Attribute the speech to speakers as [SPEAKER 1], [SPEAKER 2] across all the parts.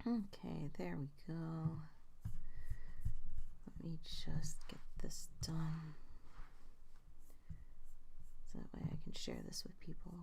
[SPEAKER 1] Okay, there we go. Let me just get this done. So that way I can share this with people.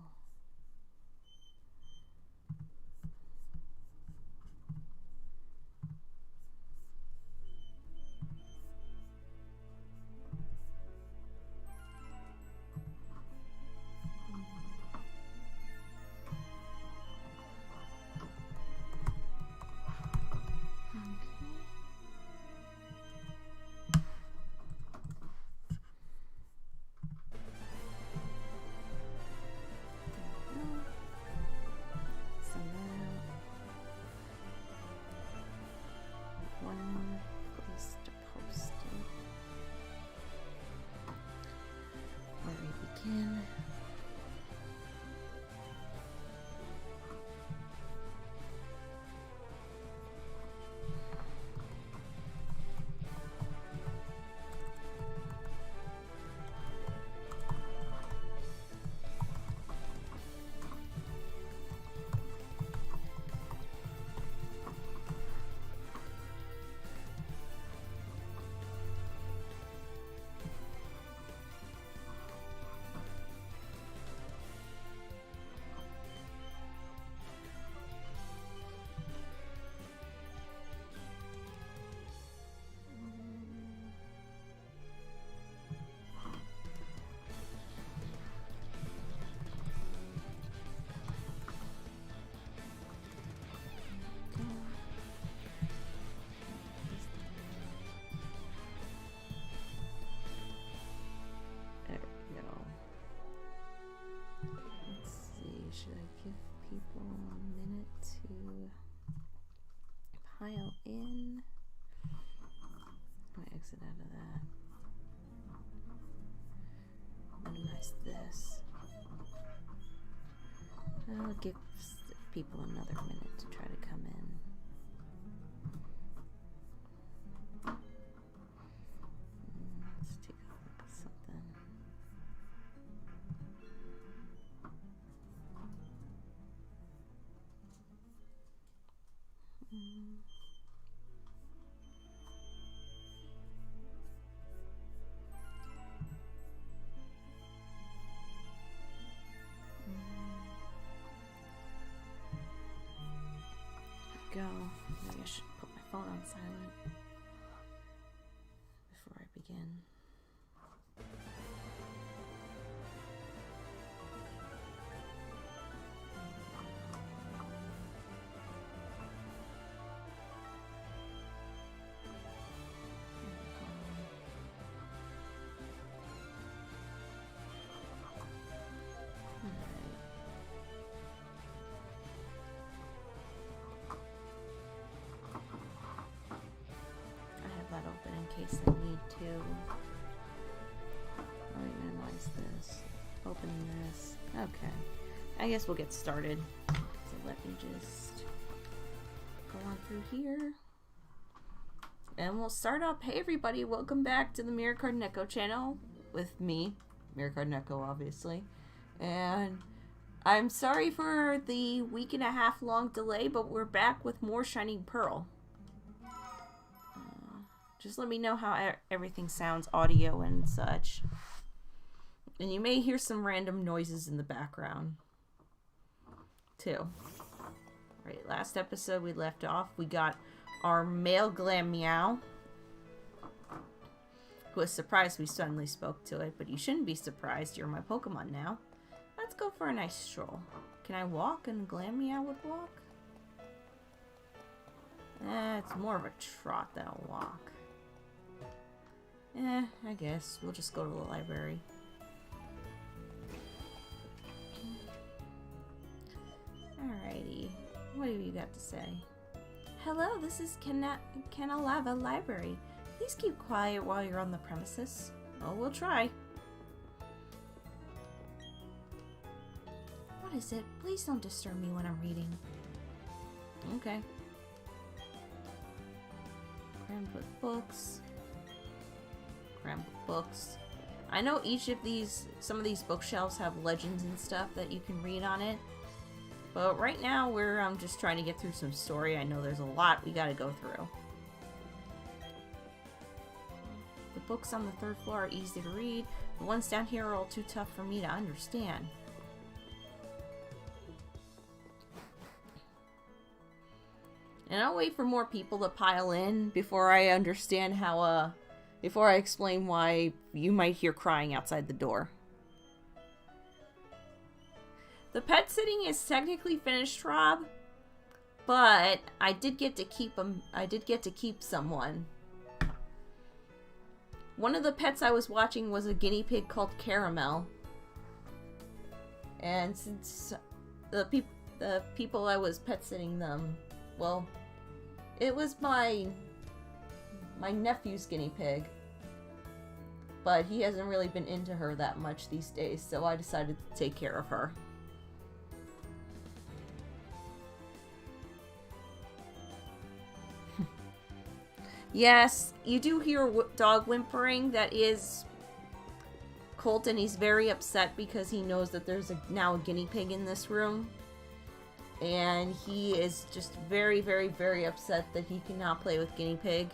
[SPEAKER 1] Should I give people a minute to pile in? I'm gonna exit out of that. Minimize this. I'll give people another minute to try to come in. Let's take a look at something. Go. Maybe I should put my phone on silent before I begin. Open in case I need to. Let me minimize this. Open this. Okay. I guess we'll get started. So let me just go on through here. And we'll start up. Hey everybody, welcome back to the Mirror Card Neko channel with me, Mirror Card Neko, obviously. And I'm sorry for the week-and-a-half long delay, but we're back with more Shining Pearl. Just let me know how everything sounds, audio and such. And you may hear some random noises in the background, too. Right, last episode we left off, we got our male glam meow, who was surprised we suddenly spoke to it, but you shouldn't be surprised, you're my Pokemon now. Let's go for a nice stroll. Can I walk and glam meow would walk? It's more of a trot than a walk. I guess. We'll just go to the library. Alrighty. What have you got to say? Hello, this is Canalava Library. Please keep quiet while you're on the premises. Oh, we'll try. What is it? Please don't disturb me when I'm reading. Okay. Crammed with books. Crammed with books. I know each of these, some of these bookshelves have legends and stuff that you can read on it. But right now, we're just trying to get through some story. I know there's a lot we gotta go through. The books on the third floor are easy to read. The ones down here are all too tough for me to understand. And I'll wait for more people to pile in before I understand how, before I explain why you might hear crying outside the door. The pet sitting is technically finished, Rob, but I did get to keep someone. One of the pets I was watching was a guinea pig called Caramel. And since the people I was pet sitting them, well, it was my nephew's guinea pig. But he hasn't really been into her that much these days, so I decided to take care of her. Yes, you do hear a dog whimpering. That is Colton. He's very upset because he knows that there's now a guinea pig in this room. And he is just very, very, very upset that he cannot play with guinea pig.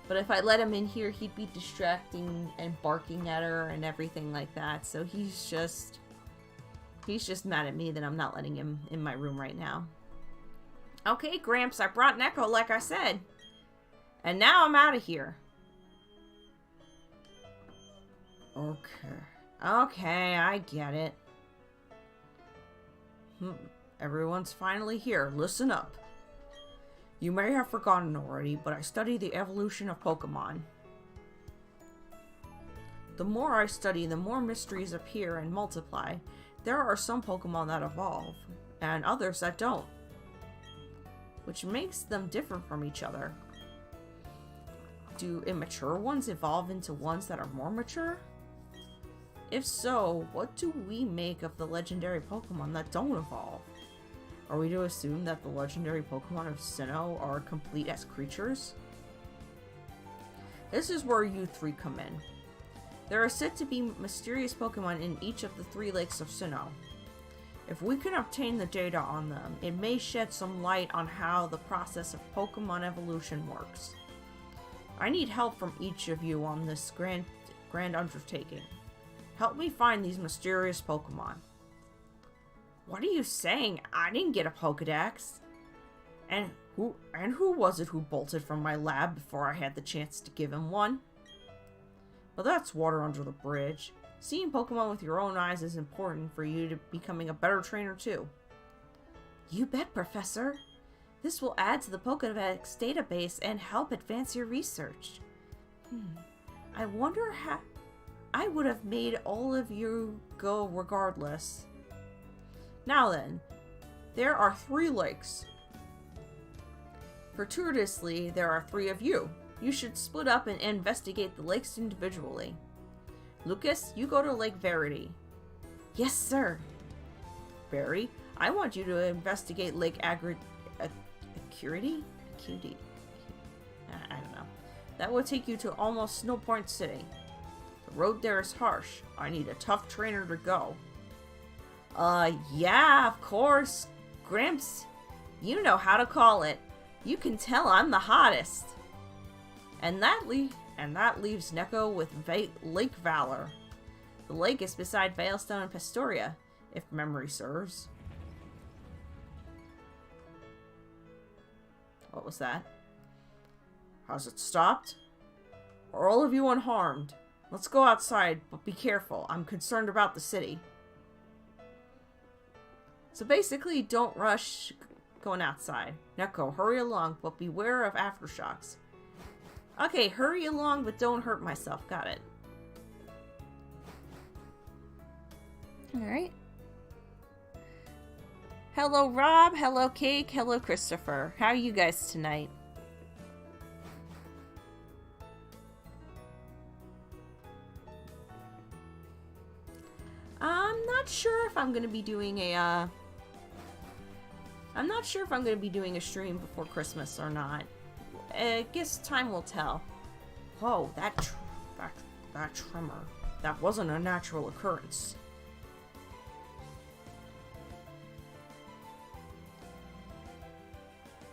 [SPEAKER 1] But if I let him in here, he'd be distracting and barking at her and everything like that. So he's just mad at me that I'm not letting him in my room right now. Okay, Gramps, I brought Neko like I said. And now I'm out of here. Okay, I get it. Everyone's finally here. Listen up. You may have forgotten already, but I study the evolution of Pokemon. The more I study, the more mysteries appear and multiply. There are some Pokemon that evolve, and others that don't, which makes them different from each other. Do immature ones evolve into ones that are more mature? If so, what do we make of the legendary Pokemon that don't evolve? Are we to assume that the legendary Pokemon of Sinnoh are complete as creatures? This is where you three come in. There are said to be mysterious Pokemon in each of the 3 lakes of Sinnoh. If we can obtain the data on them, it may shed some light on how the process of Pokemon evolution works. I need help from each of you on this grand undertaking. Help me find these mysterious Pokemon. What are you saying? I didn't get a Pokedex. And who was it who bolted from my lab before I had the chance to give him one? Well, that's water under the bridge. Seeing Pokemon with your own eyes is important for you to becoming a better trainer too. You bet, Professor. This will add to the Pokedex database and help advance your research. I wonder how... I would have made all of you go regardless. Now then, there are 3 lakes. Fortuitously, there are 3 of you. You should split up and investigate the lakes individually. Lucas, you go to Lake Verity. Yes, sir. Barry, I want you to investigate Lake Acuity? I don't know. That will take you to almost Snow Point City. The road there is harsh. I need a tough trainer to go. Yeah, of course. Gramps, you know how to call it. You can tell I'm the hottest. And that leaves Neko with Lake Valor. The lake is beside Veilstone and Pastoria, if memory serves. What was that? Has it stopped? Are all of you unharmed? Let's go outside, but be careful. I'm concerned about the city. So basically, don't rush going outside. Neko, hurry along, but beware of aftershocks. Okay, hurry along, but don't hurt myself. Got it. Alright. Hello, Rob. Hello, Cake. Hello, Christopher. How are you guys tonight? I'm not sure if I'm going to be doing a, I'm not sure if I'm going to be doing a stream before Christmas or not. I guess time will tell. Whoa, that tremor. That wasn't a natural occurrence.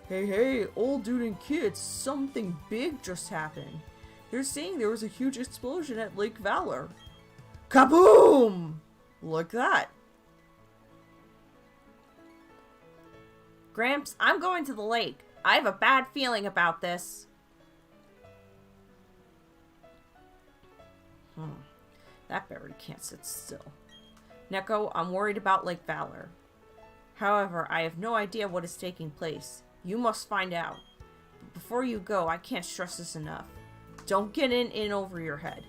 [SPEAKER 1] Hey, old dude and kids, something big just happened. They're saying there was a huge explosion at Lake Valor. Kaboom! Like that. Gramps, I'm going to the lake. I have a bad feeling about this. That berry can't sit still. Neko, I'm worried about Lake Valor. However, I have no idea what is taking place. You must find out. But before you go, I can't stress this enough. Don't get in over your head.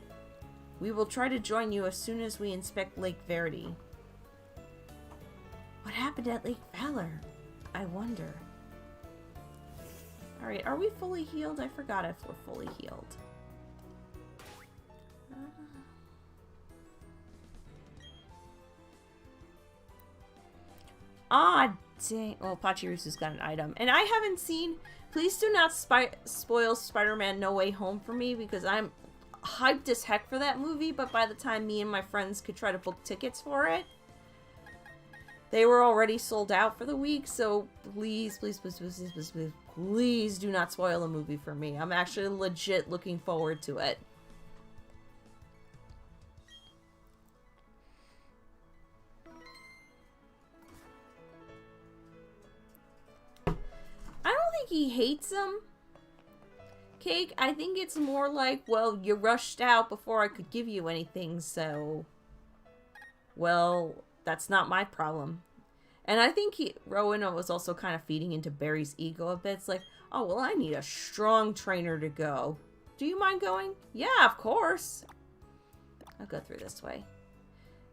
[SPEAKER 1] We will try to join you as soon as we inspect Lake Verity. What happened at Lake Valor? I wonder. Alright, are we fully healed? I forgot if we're fully healed. Ah, dang. Well, Pachirisu's got an item. And I haven't seen... Please do not spoil Spider-Man No Way Home for me, because I'm hyped as heck for that movie, but by the time me and my friends could try to book tickets for it, they were already sold out for the week, so please do not spoil the movie for me. I'm actually legit looking forward to it. I don't think he hates him. Cake, I think it's more like, well, you rushed out before I could give you anything, so... Well, that's not my problem. And I think Rowan was also kind of feeding into Barry's ego a bit. It's like, oh, well, I need a strong trainer to go. Do you mind going? Yeah, of course. I'll go through this way.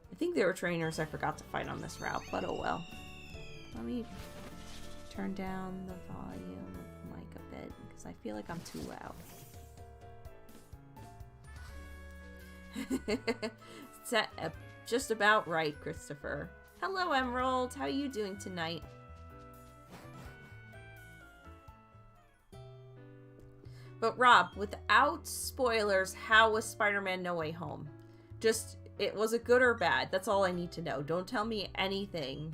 [SPEAKER 1] I think there were trainers I forgot to fight on this route, but oh well. Let me turn down the volume of the mic a bit, because I feel like I'm too loud. Just about right, Christopher. Hello, Emerald. How are you doing tonight? But Rob, without spoilers, how was Spider-Man No Way Home? Just, was it good or bad? That's all I need to know. Don't tell me anything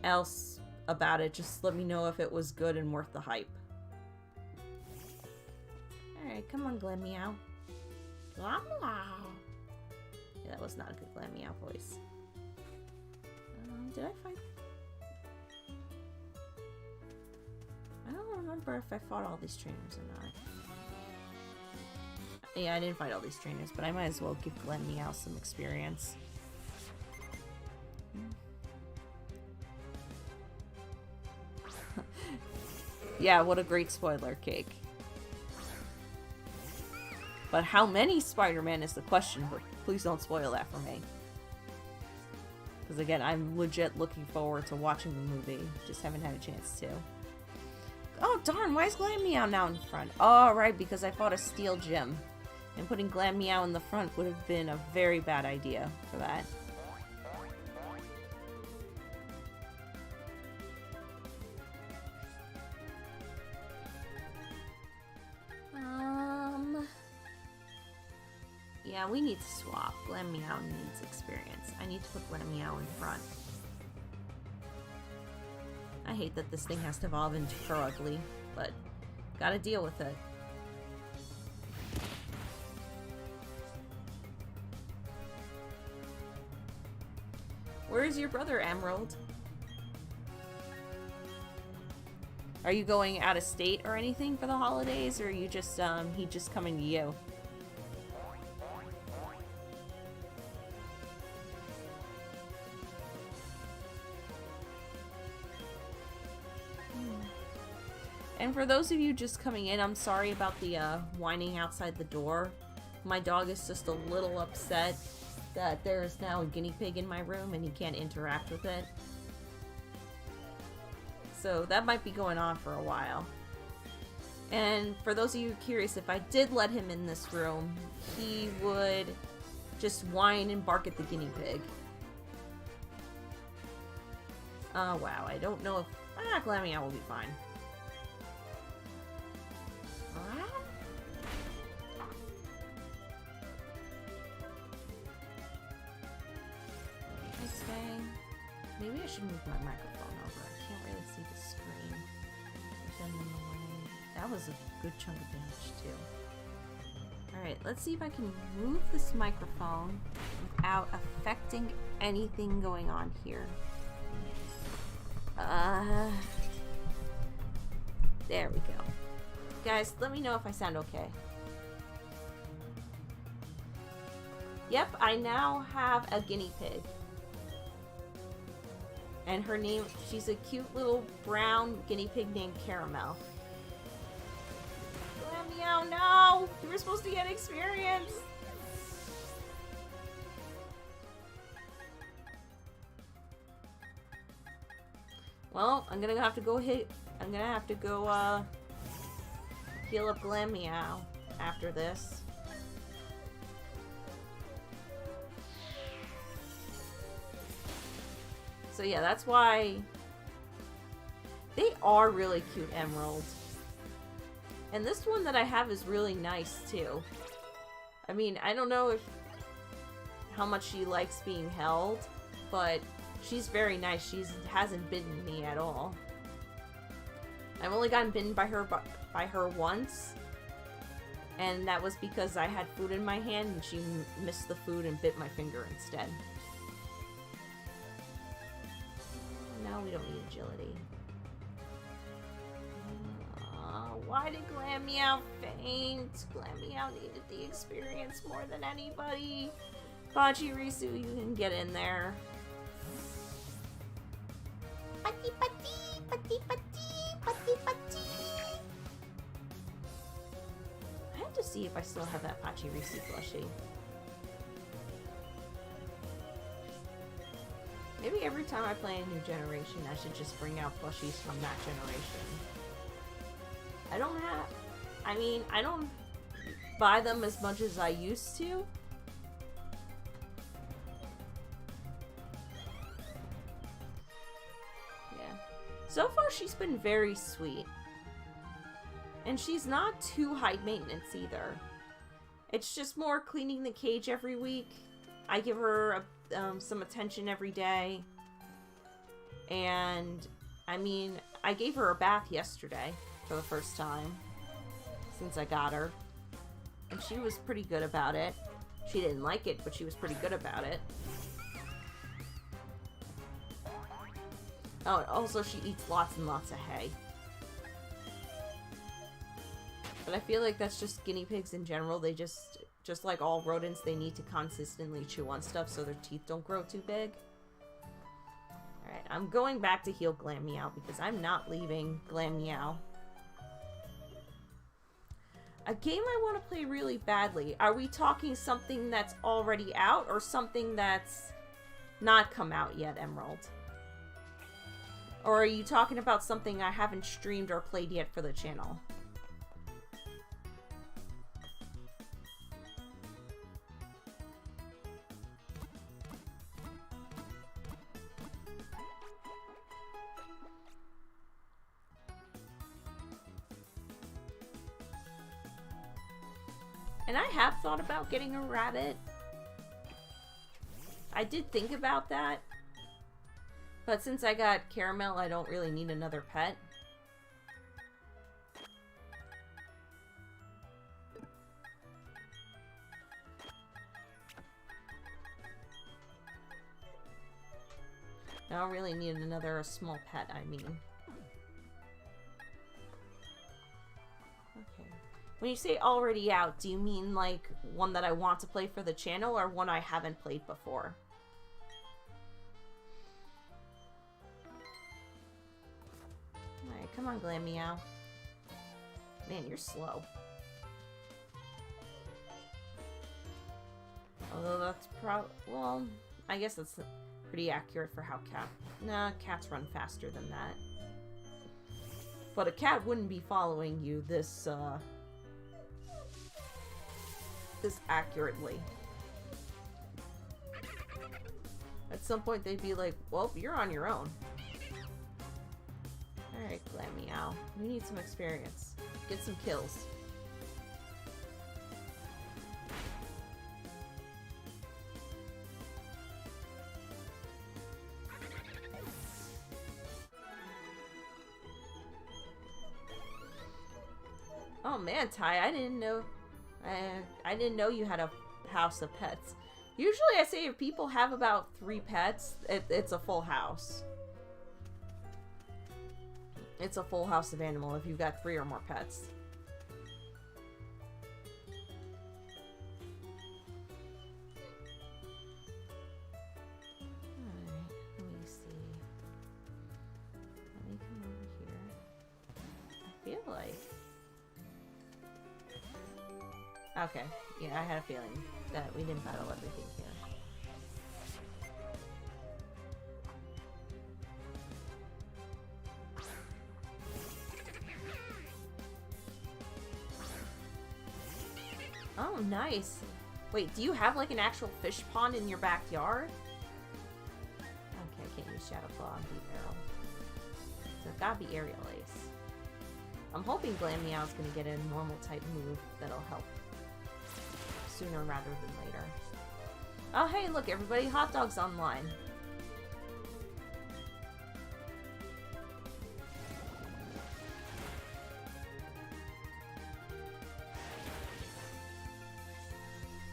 [SPEAKER 1] else about it. Just let me know if it was good and worth the hype. Alright, come on, Glammeow. Yeah, that was not a good Glammeow voice. Did I fight? I don't remember if I fought all these trainers or not. Yeah, I didn't fight all these trainers, but I might as well give Glammeow some experience. Yeah, what a great spoiler, Cake. But how many Spider-Man is the question, but please don't spoil that for me. Because again, I'm legit looking forward to watching the movie. Just haven't had a chance to. Oh darn, why is Glammeow now in front? Oh right, because I fought a steel gym. And putting Glammeow in the front would have been a very bad idea for that. Yeah, we need to swap. Glammeow needs experience. I need to put Glammeow in front. I hate that this thing has to evolve into Ugly, but gotta deal with it. Where is your brother, Emerald? Are you going out of state or anything for the holidays, or are you just, he just coming to you? And for those of you just coming in, I'm sorry about the whining outside the door. My dog is just a little upset that there is now a guinea pig in my room and he can't interact with it. So that might be going on for a while. And for those of you curious, if I did let him in this room, he would just whine and bark at the guinea pig. Wow, I don't know if... Glammeow will be fine. Maybe I should move my microphone over. I can't really see the screen. send them away. That was a good chunk of damage too. Alright, let's see if I can move this microphone without affecting anything going on here. There we go. Guys, let me know if I sound okay. Yep, I now have a guinea pig. And her name, she's a cute little brown guinea pig named Caramel. Meow, no! You were supposed to get experience! Well, I'm gonna have to go heal up Glam Meow after this. So yeah, that's why they are really cute emeralds. And this one that I have is really nice too. I mean, I don't know how much she likes being held, but she's very nice. She hasn't bitten me at all. I've only gotten bitten by her once, and that was because I had food in my hand and she missed the food and bit my finger instead. Now we don't need agility. Why did Glam Meow faint? Glam Meow needed the experience more than anybody. Pachirisu, you can get in there. Pati pati, pati pati, pati pati. I have to see if I still have that Pachirisu plushie. Maybe every time I play a new generation, I should just bring out plushies from that generation. I don't buy them as much as I used to. Yeah. So far, she's been very sweet. And she's not too high maintenance either. It's just more cleaning the cage every week. I give her some attention every day. And, I mean, I gave her a bath yesterday for the first time since I got her, and she was pretty good about it. She didn't like it, but she was pretty good about it. Oh, and also she eats lots and lots of hay. But I feel like that's just guinea pigs in general. They just like all rodents, they need to consistently chew on stuff so their teeth don't grow too big. Alright, I'm going back to heal Glam Meow because I'm not leaving Glam Meow. A game I want to play really badly. Are we talking something that's already out or something that's not come out yet, Emerald? Or are you talking about something I haven't streamed or played yet for the channel? And I have thought about getting a rabbit. I did think about that. But since I got Caramel, I don't really need another pet. I don't really need another small pet, I mean. Okay. When you say already out, do you mean like one that I want to play for the channel or one I haven't played before? Alright, come on, Glam Meow. Man, you're slow. Although that's well, I guess that's pretty accurate for how cats run faster than that. But a cat wouldn't be following you this accurately. At some point they'd be like, well, you're on your own. Alright, Glam Meow. We need some experience. Get some kills. Oh man, Ty, I didn't know. I didn't know you had a house of pets. Usually I say if people have about 3 pets, it's a full house. It's a full house of animal if you've got 3 or more pets. Alright, let me see. Let me come over here. I feel like... Okay, yeah, I had a feeling that we didn't battle everything here. Oh, nice. Wait, do you have like an actual fish pond in your backyard? Okay, I can't use Shadow Claw and Beat Arrow. So it's gotta be Aerial Ace. I'm hoping Glammeow's gonna get a normal type move that'll help sooner rather than later. Oh hey, look everybody, Hot Dog's online.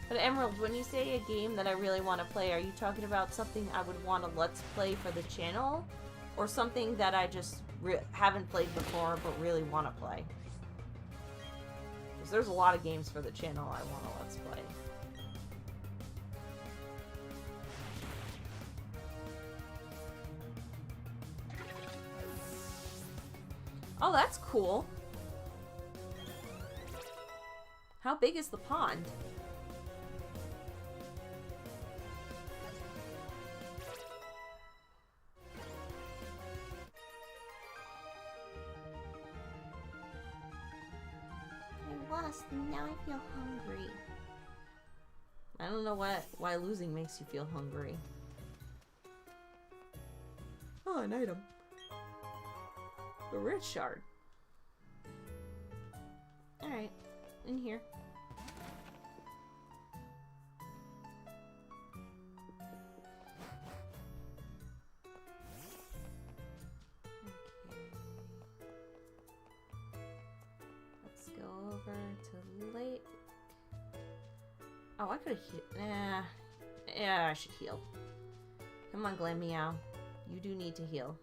[SPEAKER 1] But Emerald, when you say a game that I really want to play, are you talking about something I would want to let's play for the channel? Or something that I just haven't played before but really want to play? Because there's a lot of games for the channel I want to let's play. Oh, that's cool. How big is the pond? Now I feel hungry. I don't know why losing makes you feel hungry. Oh, an item. A red shard. Alright, in here. To lake. Oh, I could have healed. Yeah, I should heal. Come on, Glammeow. You do need to heal.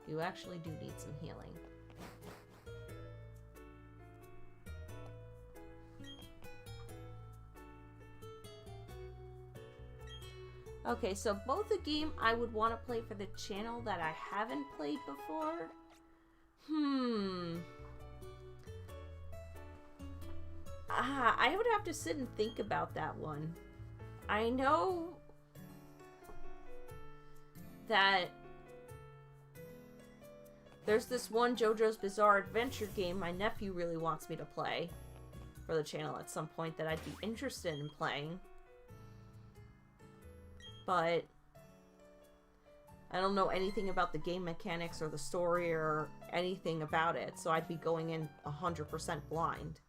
[SPEAKER 1] You actually do need some healing. Okay, so both a game I would want to play for the channel that I haven't played before. I would have to sit and think about that one. I know that there's this one JoJo's Bizarre Adventure game my nephew really wants me to play for the channel at some point that I'd be interested in playing. But I don't know anything about the game mechanics or the story or anything about it, so I'd be going in 100% blind.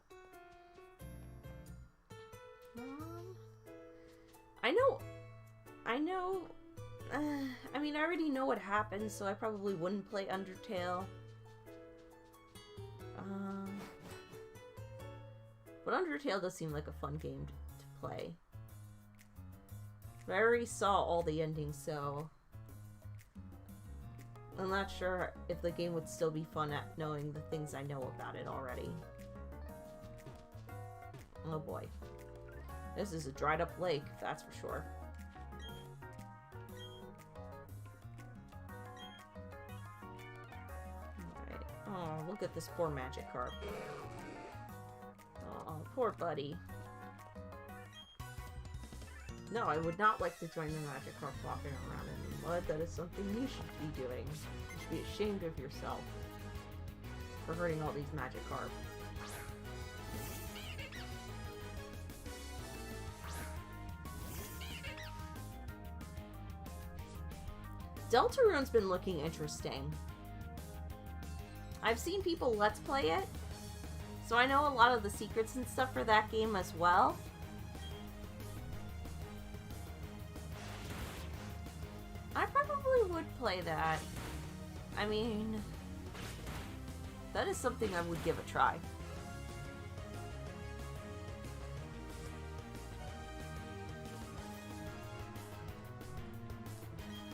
[SPEAKER 1] I mean, I already know what happens, so I probably wouldn't play Undertale. But Undertale does seem like a fun game to play. But I already saw all the endings, so I'm not sure if the game would still be fun at knowing the things I know about it already. Oh boy. This is a dried up lake, that's for sure. Alright. Oh, look at this poor Magikarp. Oh, poor buddy. No, I would not like to join the Magikarp walking around in the mud. That is something you should be doing. You should be ashamed of yourself for hurting all these Magikarp. Deltarune's been looking interesting. I've seen people let's play it, so I know a lot of the secrets and stuff for that game as well. I probably would play that. I mean, That is something I would give a try.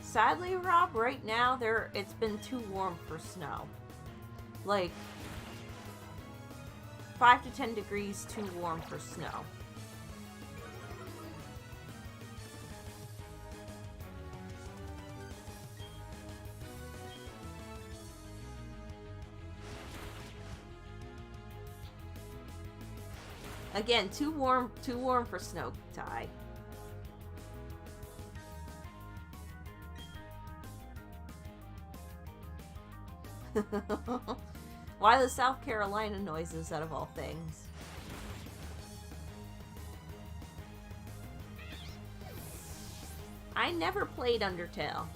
[SPEAKER 1] Sadly, Rob, right now it's been too warm for snow. Like 5 to 10 degrees too warm for snow. Again, too warm for snow, Ty. Why the South Carolina noises out of all things? I never played Undertale,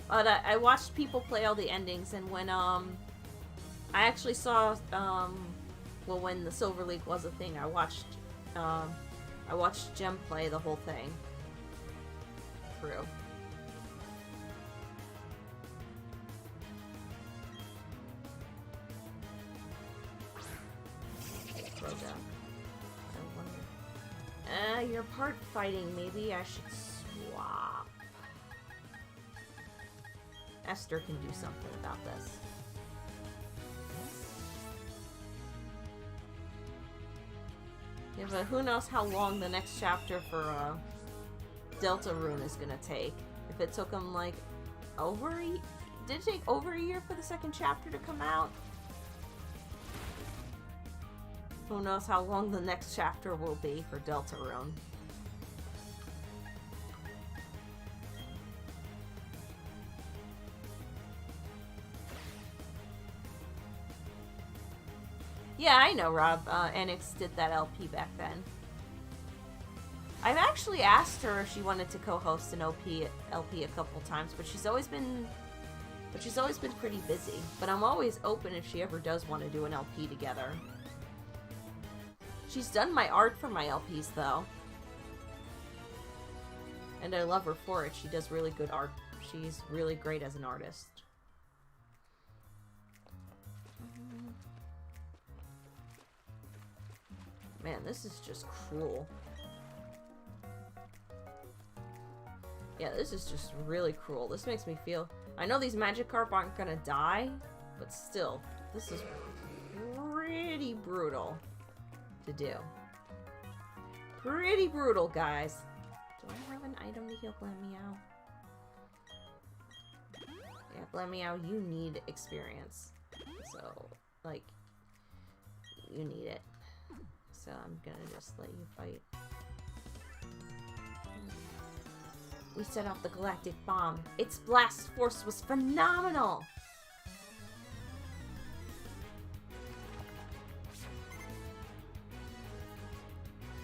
[SPEAKER 1] but I watched people play all the endings, and when I actually saw well, when the Silver League was a thing, I watched Gem play the whole thing through. Throw down. I wonder. You're part fighting. Maybe I should swap. Esther can do something about this. Yeah, but who knows how long the next chapter for Deltarune is gonna take. If it took them like did it take over a year for the second chapter to come out? Who knows how long the next chapter will be for Deltarune. Yeah, I know, Rob. Enix did that LP back then. I've actually asked her if she wanted to co-host an LP a couple times, but she's always been pretty busy. But I'm always open if she ever does want to do an LP together. She's done my art for my LPs, though. And I love her for it. She does really good art. She's really great as an artist. Man, this is just cruel. Yeah, this is just really cruel. This makes me feel... I know these Magikarp aren't gonna die, but still, this is pretty brutal to do. Pretty brutal, guys. Do I have an item to heal Glameow? Yeah, Glameow, you need experience. So, like, you need it. So I'm gonna just let you fight. We set off the galactic bomb. Its blast force was phenomenal!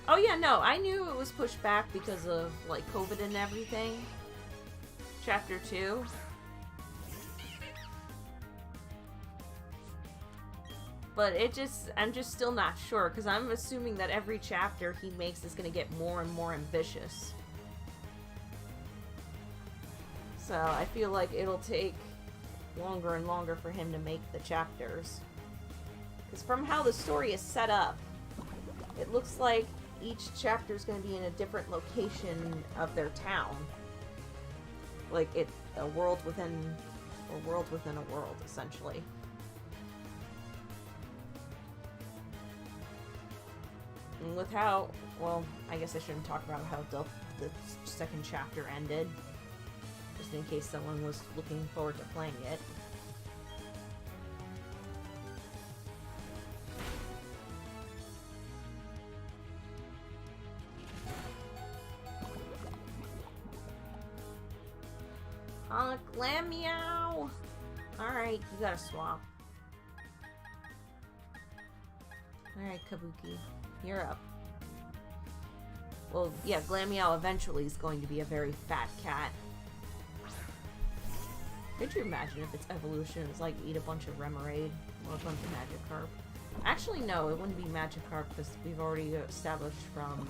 [SPEAKER 1] Oh yeah, no, I knew it was pushed back because of, like, COVID and everything. Chapter 2. But I'm just still not sure, because I'm assuming that every chapter he makes is going to get more and more ambitious. So I feel like it'll take longer and longer for him to make the chapters. Because from how the story is set up, it looks like each chapter is going to be in a different location of their town. Like a world within a world, essentially. And with how, well, I guess I shouldn't talk about how the second chapter ended, just in case someone was looking forward to playing it. Glameow! Alright, you gotta swap. Alright, Kabuki. You're up. Well, yeah, Glameow eventually is going to be a very fat cat. Could you imagine if its evolution was like eat a bunch of Remoraid or a bunch of Magikarp? Actually, no, it wouldn't be Magikarp because we've already established from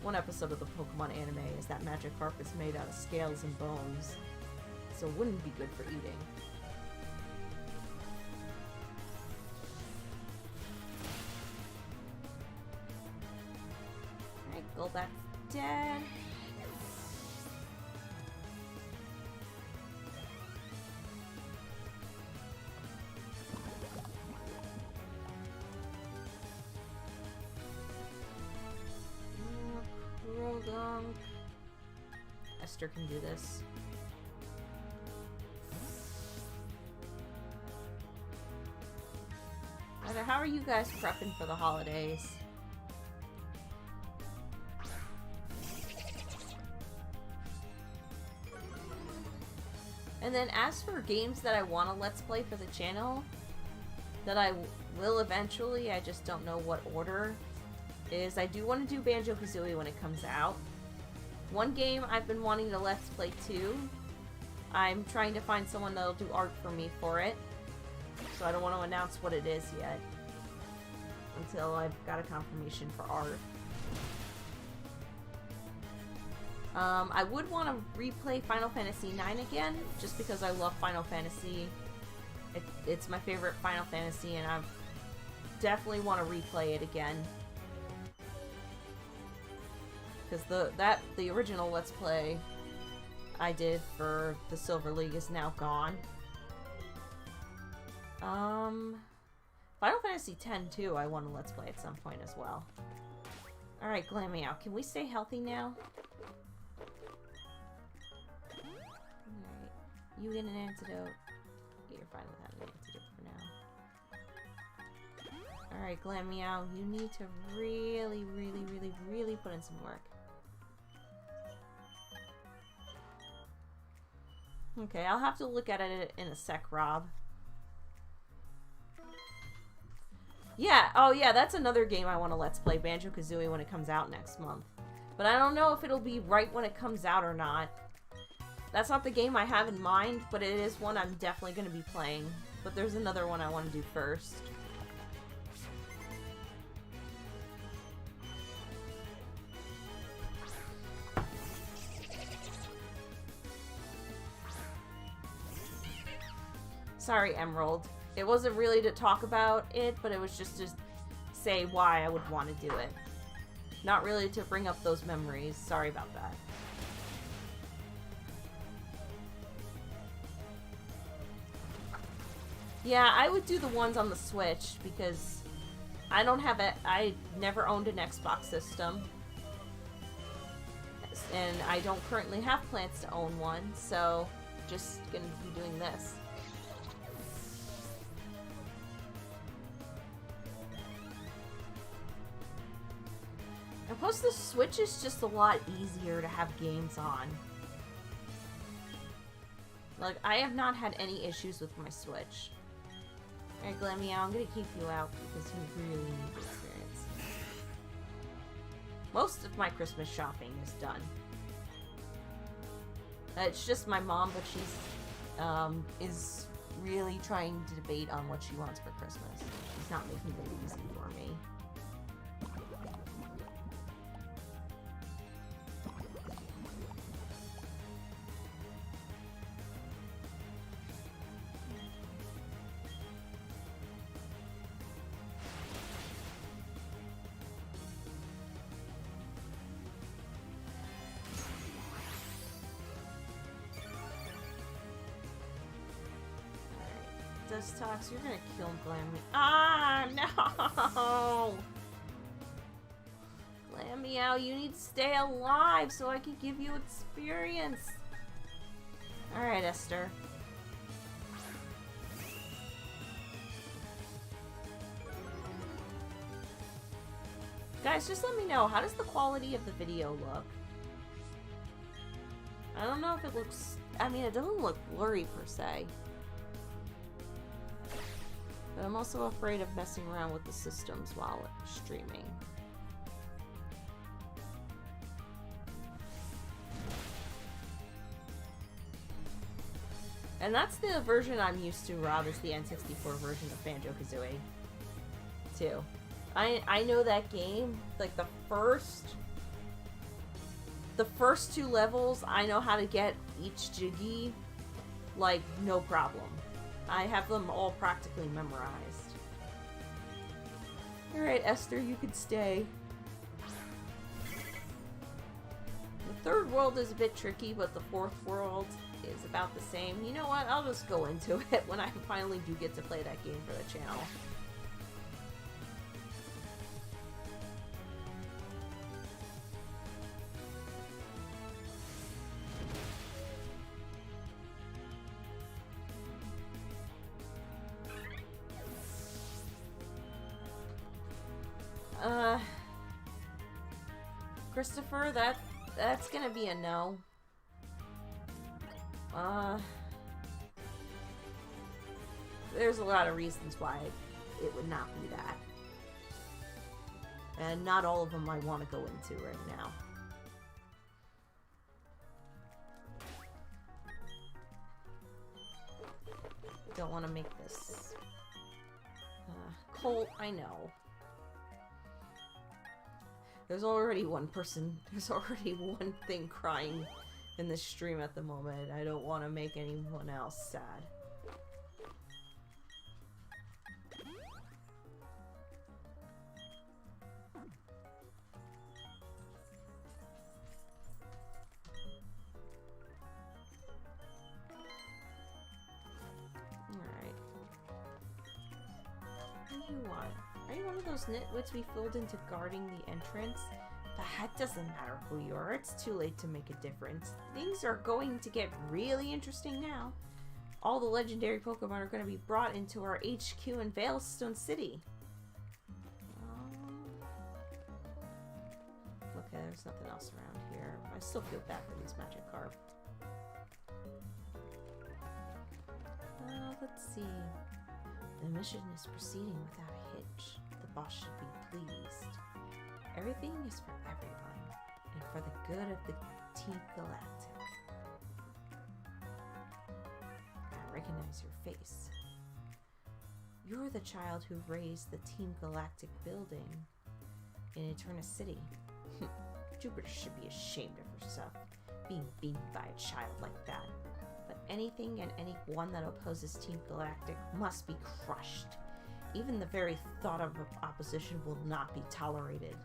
[SPEAKER 1] one episode of the Pokemon anime is that Magikarp is made out of scales and bones. So it wouldn't be good for eating. until that's dead. Esther can do this. How are you guys prepping for the holidays? And then as for games that I want to Let's Play for the channel, that I will eventually, I just don't know what order, is I do want to do Banjo-Kazooie when it comes out. One game I've been wanting to Let's Play too. I'm trying to find someone that'll do art for me for it. So I don't want to announce what it is yet. Until I've got a confirmation for art. I would want to replay Final Fantasy IX again, just because I love Final Fantasy. It's my favorite Final Fantasy, and I definitely want to replay it again. Because the original Let's Play I did for the Silver League is now gone. Final Fantasy X too, I want to Let's Play at some point as well. Alright, Glammy out. Can we stay healthy now? Alright. You get an antidote. Yeah, you're fine without an antidote for now. Alright, Glammy out. You need to really put in some work. Okay, I'll have to look at it in a sec, Rob. Yeah, oh yeah, that's another game I want to Let's Play, Banjo-Kazooie, when it comes out next month. But I don't know if it'll be right when it comes out or not. That's not the game I have in mind, but it is one I'm definitely going to be playing. But there's another one I want to do first. Sorry, Emerald. It wasn't really to talk about it, but it was just to say why I would want to do it. Not really to bring up those memories. Sorry about that. Yeah, I would do the ones on the Switch because I don't have it. I never owned an Xbox system. And I don't currently have plans to own one, so just gonna be doing this. And plus the Switch is just a lot easier to have games on. Like, I have not had any issues with my Switch. Alright, Glammy, I'm gonna keep you out because you really need the experience. Most of my Christmas shopping is done. It's just my mom, but she's, is really trying to debate on what she wants for Christmas. She's not making it easy for me. Talks, you're gonna kill Glammy. Ah, no! Glammy out, you need to stay alive so I can give you experience. Alright, Esther. Guys, just let me know, how does the quality of the video look? I don't know if it looks... I mean, it doesn't look blurry per se. But I'm also afraid of messing around with the systems while streaming. And that's the version I'm used to, Rob, is the N64 version of Banjo-Kazooie, too. I know that game, like the first two levels, I know how to get each Jiggy, like, no problem. I have them all practically memorized. Alright, Esther, you could stay. Third world is a bit tricky, but the fourth world is about the same. You know what? I'll just go into it when I finally do get to play that game for the channel. Christopher, that's gonna be a no. There's a lot of reasons why it would not be that. And not all of them I want to go into right now. Don't want to make this Colt, I know. There's already one person, there's already one thing crying in this stream at the moment. I don't want to make anyone else sad. Alright. What do you want? Are you one of those nitwits we filled into guarding the entrance? The heck doesn't matter who you are, it's too late to make a difference. Things are going to get really interesting now. All the legendary Pokemon are going to be brought into our HQ in Veilstone City. Okay, there's nothing else around here. I still feel bad for these Magikarp. Let's see. The mission is proceeding without a hitch. The boss should be pleased. Everything is for everyone, and for the good of the Team Galactic. I recognize your face. You're the child who raised the Team Galactic building in Eterna City. Jupiter should be ashamed of herself, being beaten by a child like that. But anything and anyone that opposes Team Galactic must be crushed. Even the very thought of opposition will not be tolerated.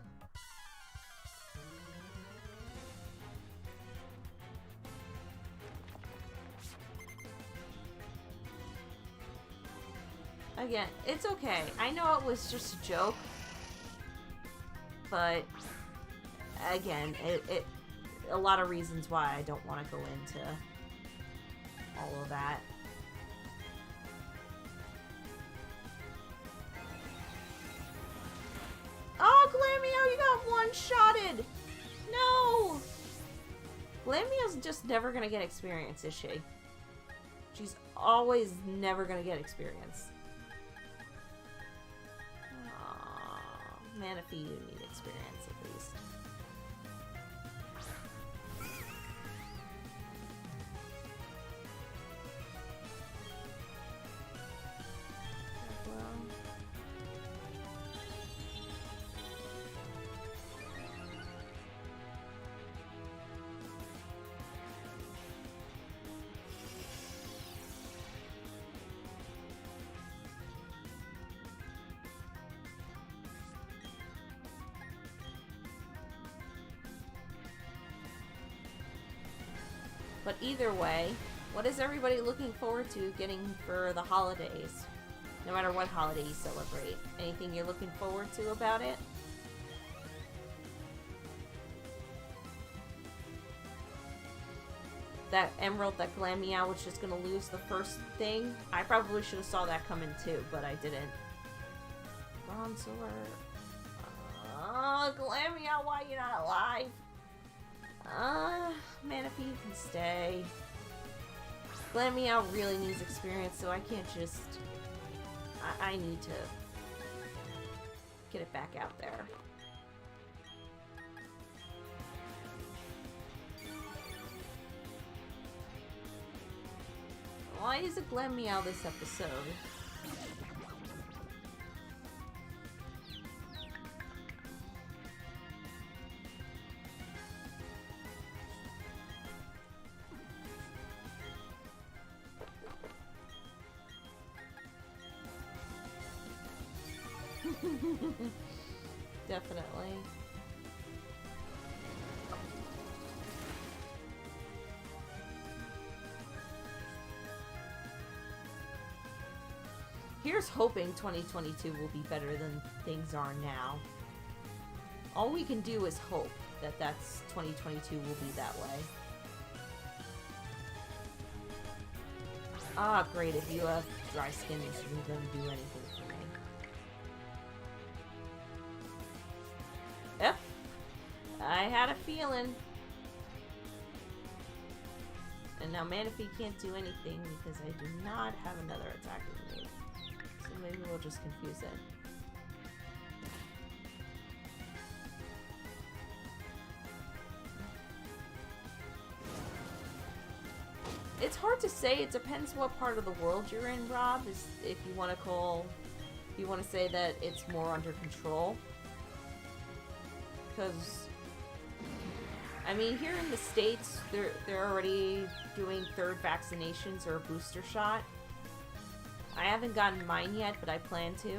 [SPEAKER 1] Again, it's okay. I know it was just a joke. But, again, a lot of reasons why I don't want to go into all of that. Oh, Glamio, you got one-shotted! No! Glamio's just never gonna get experience, is she? She's always never gonna get experience. Manaphy, you need experience at least. Well. But either way, what is everybody looking forward to getting for the holidays? No matter what holiday you celebrate. Anything you're looking forward to about it? That Emerald, that Glammeow was just gonna lose the first thing. I probably should have saw that coming too, but I didn't. Bronzor. Oh, Glammeow, why are you not alive? Manaphy, you can stay. Glammeow really needs experience, so I can't just... I need to get it back out there. Why is it Glammeow this episode? Definitely. Here's hoping 2022 will be better than things are now. All we can do is hope that 2022 will be that way. Ah, great. If you have dry skin, this isn't going to do anything for me. Yep. I had a feeling. And now Manaphy can't do anything because I do not have another attacking move. So maybe we'll just confuse it. It's hard to say. It depends what part of the world you're in, Rob. Is if you want to say that it's more under control. Because, I mean, here in the States, they're already doing third vaccinations or a booster shot. I haven't gotten mine yet, but I plan to.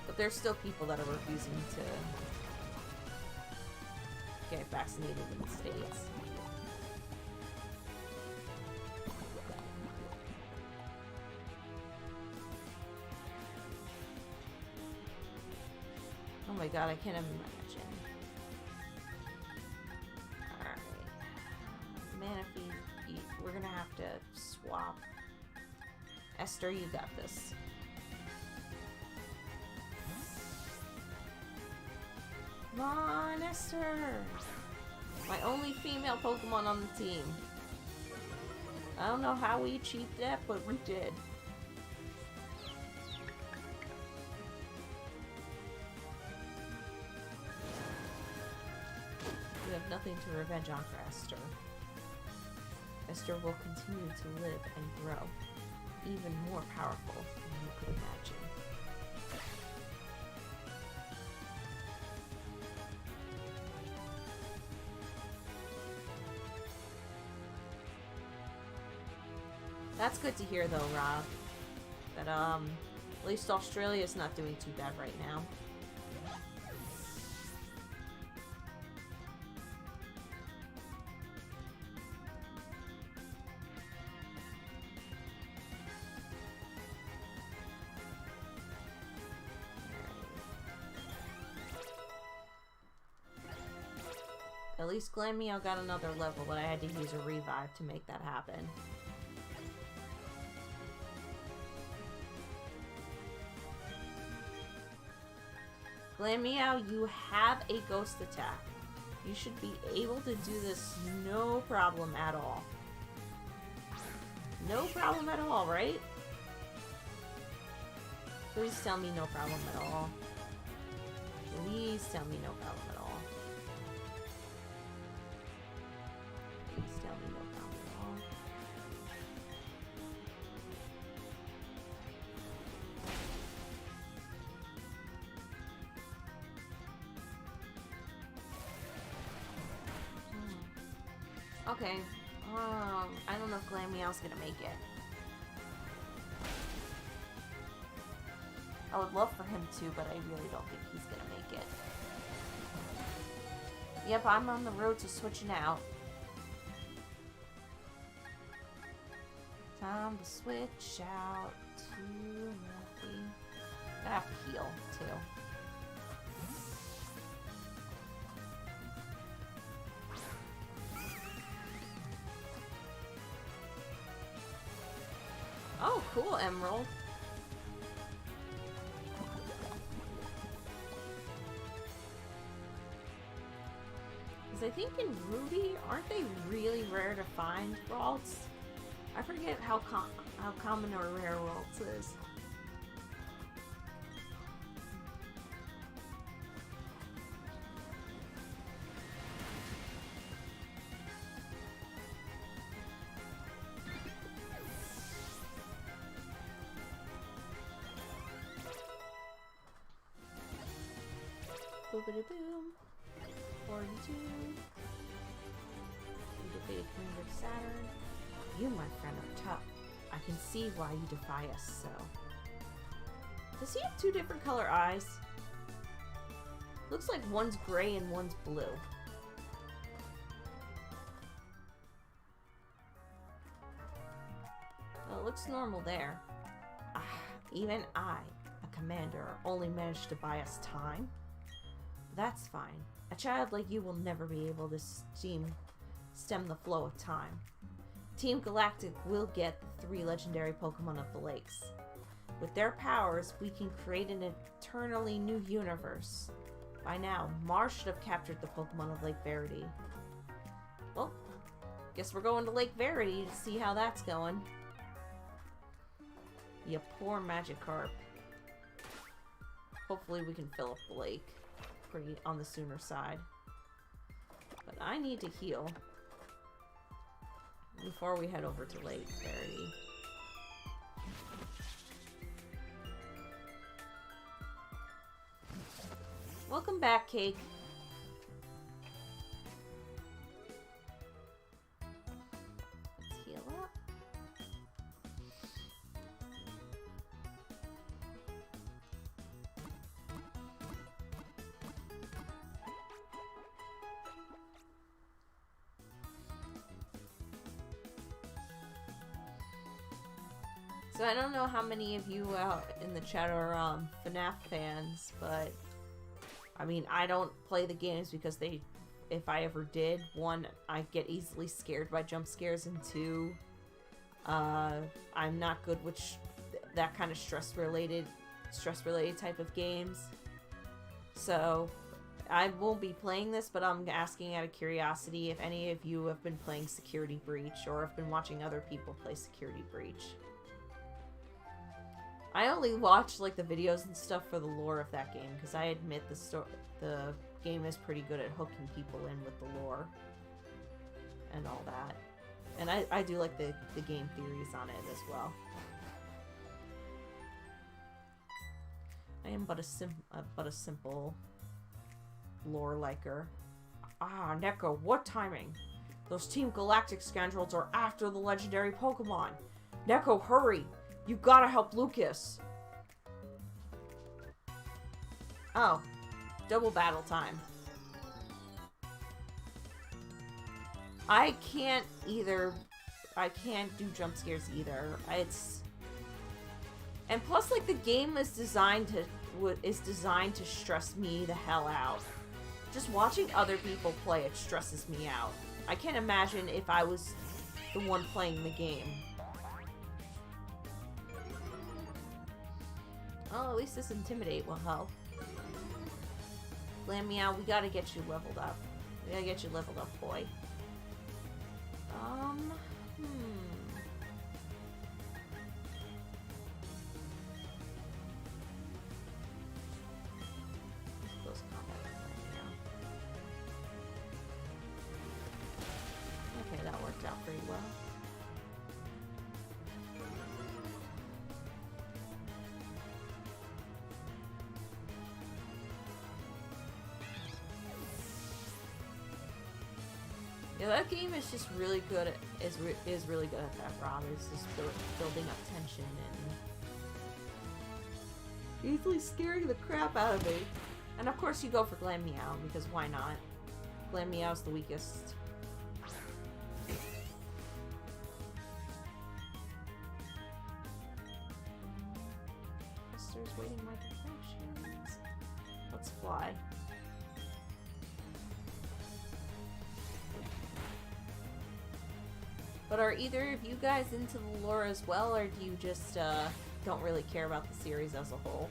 [SPEAKER 1] But there's still people that are refusing to get vaccinated in the States. Oh my god, I can't imagine. Alright. Manaphy, we're gonna have to swap. Esther, you got this. Come on, Esther! My only female Pokemon on the team. I don't know how we achieved that, but we did. We have nothing to revenge on for Esther. Esther will continue to live and grow, even more powerful than you could imagine. That's good to hear, though, Rob. That, at least Australia's not doing too bad right now. At least Glameow got another level, but I had to use a revive to make that happen. Glameow, you have a ghost attack. You should be able to do this no problem at all. No problem at all, right? Please tell me no problem at all. Please tell me no problem at all. Please tell me no problem at all. Okay. I don't know if Glameow's gonna make it. I would love for him to, but I really don't think he's gonna make it. Yep, I'm on the road to switching out. Time to switch out to Manaphy. I have to heal, too. Oh, cool, Emerald. Because I think in Ruby, aren't they really rare to find Ralts? I forget how common or rare Ralts is. Boopity boom. 42. We defeated Queen of Saturn. You, my friend, are tough. I can see why you defy us so. Does he have two different color eyes? Looks like one's gray and one's blue. Oh, it looks normal there. Ah, even I, a commander, only managed to buy us time? That's fine. A child like you will never be able to stem the flow of time. Team Galactic will get the 3 legendary Pokemon of the lakes. With their powers, we can create an eternally new universe. By now, Mars should have captured the Pokemon of Lake Verity. Well, guess we're going to Lake Verity to see how that's going. You poor Magikarp. Hopefully we can fill up the lake pretty on the sooner side. But I need to heal before we head over to Lake Verity. Welcome back, Cake. Let's heal up. So I don't know how many of you out in the chat are FNAF fans, but I mean, I don't play the games because if I ever did, 1, I get easily scared by jump scares, and 2, I'm not good with that kind of stress related type of games. So I won't be playing this, but I'm asking out of curiosity if any of you have been playing Security Breach or have been watching other people play Security Breach. I only watch like the videos and stuff for the lore of that game, because I admit the game is pretty good at hooking people in with the lore and all that. And I do like the game theories on it as well. I am but a simple lore liker. Ah, Neko, what timing? Those Team Galactic scoundrels are after the legendary Pokemon. Neko, hurry! You gotta help Lucas. Oh, double battle time. I can't do jump scares either. And plus, like, the game is designed to stress me the hell out. Just watching other people play it stresses me out. I can't imagine if I was the one playing the game. Oh, at least this Intimidate will help. Glammeow, we gotta get you leveled up. We gotta get you leveled up, boy. Close combat with Glammeow. Okay, that worked out pretty well. Yeah, that game is just really good at, is really good at that, Rob. It's just building up tension and easily scaring the crap out of me. And of course you go for Glammeow, because why not? Glammeow's the weakest. Buster's waiting my directions. Let's fly. But are either of you guys into the lore as well, or do you just don't really care about the series as a whole?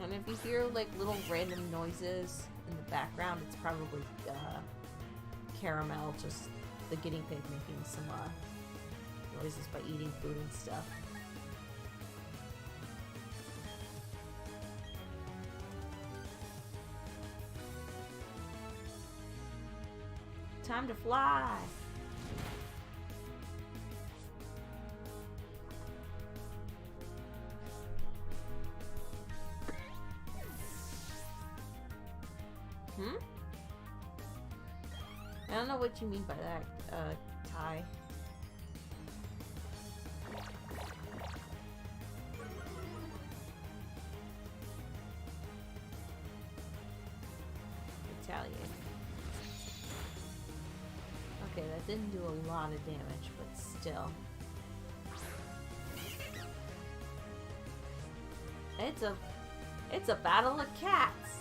[SPEAKER 1] And if you hear like little random noises in the background, it's probably Caramel, just the guinea pig, making some noises by eating food and stuff. Time to fly! I don't know what you mean by that, Ty. retaliate. Okay, that didn't do a lot of damage, but still. It's a battle of cats.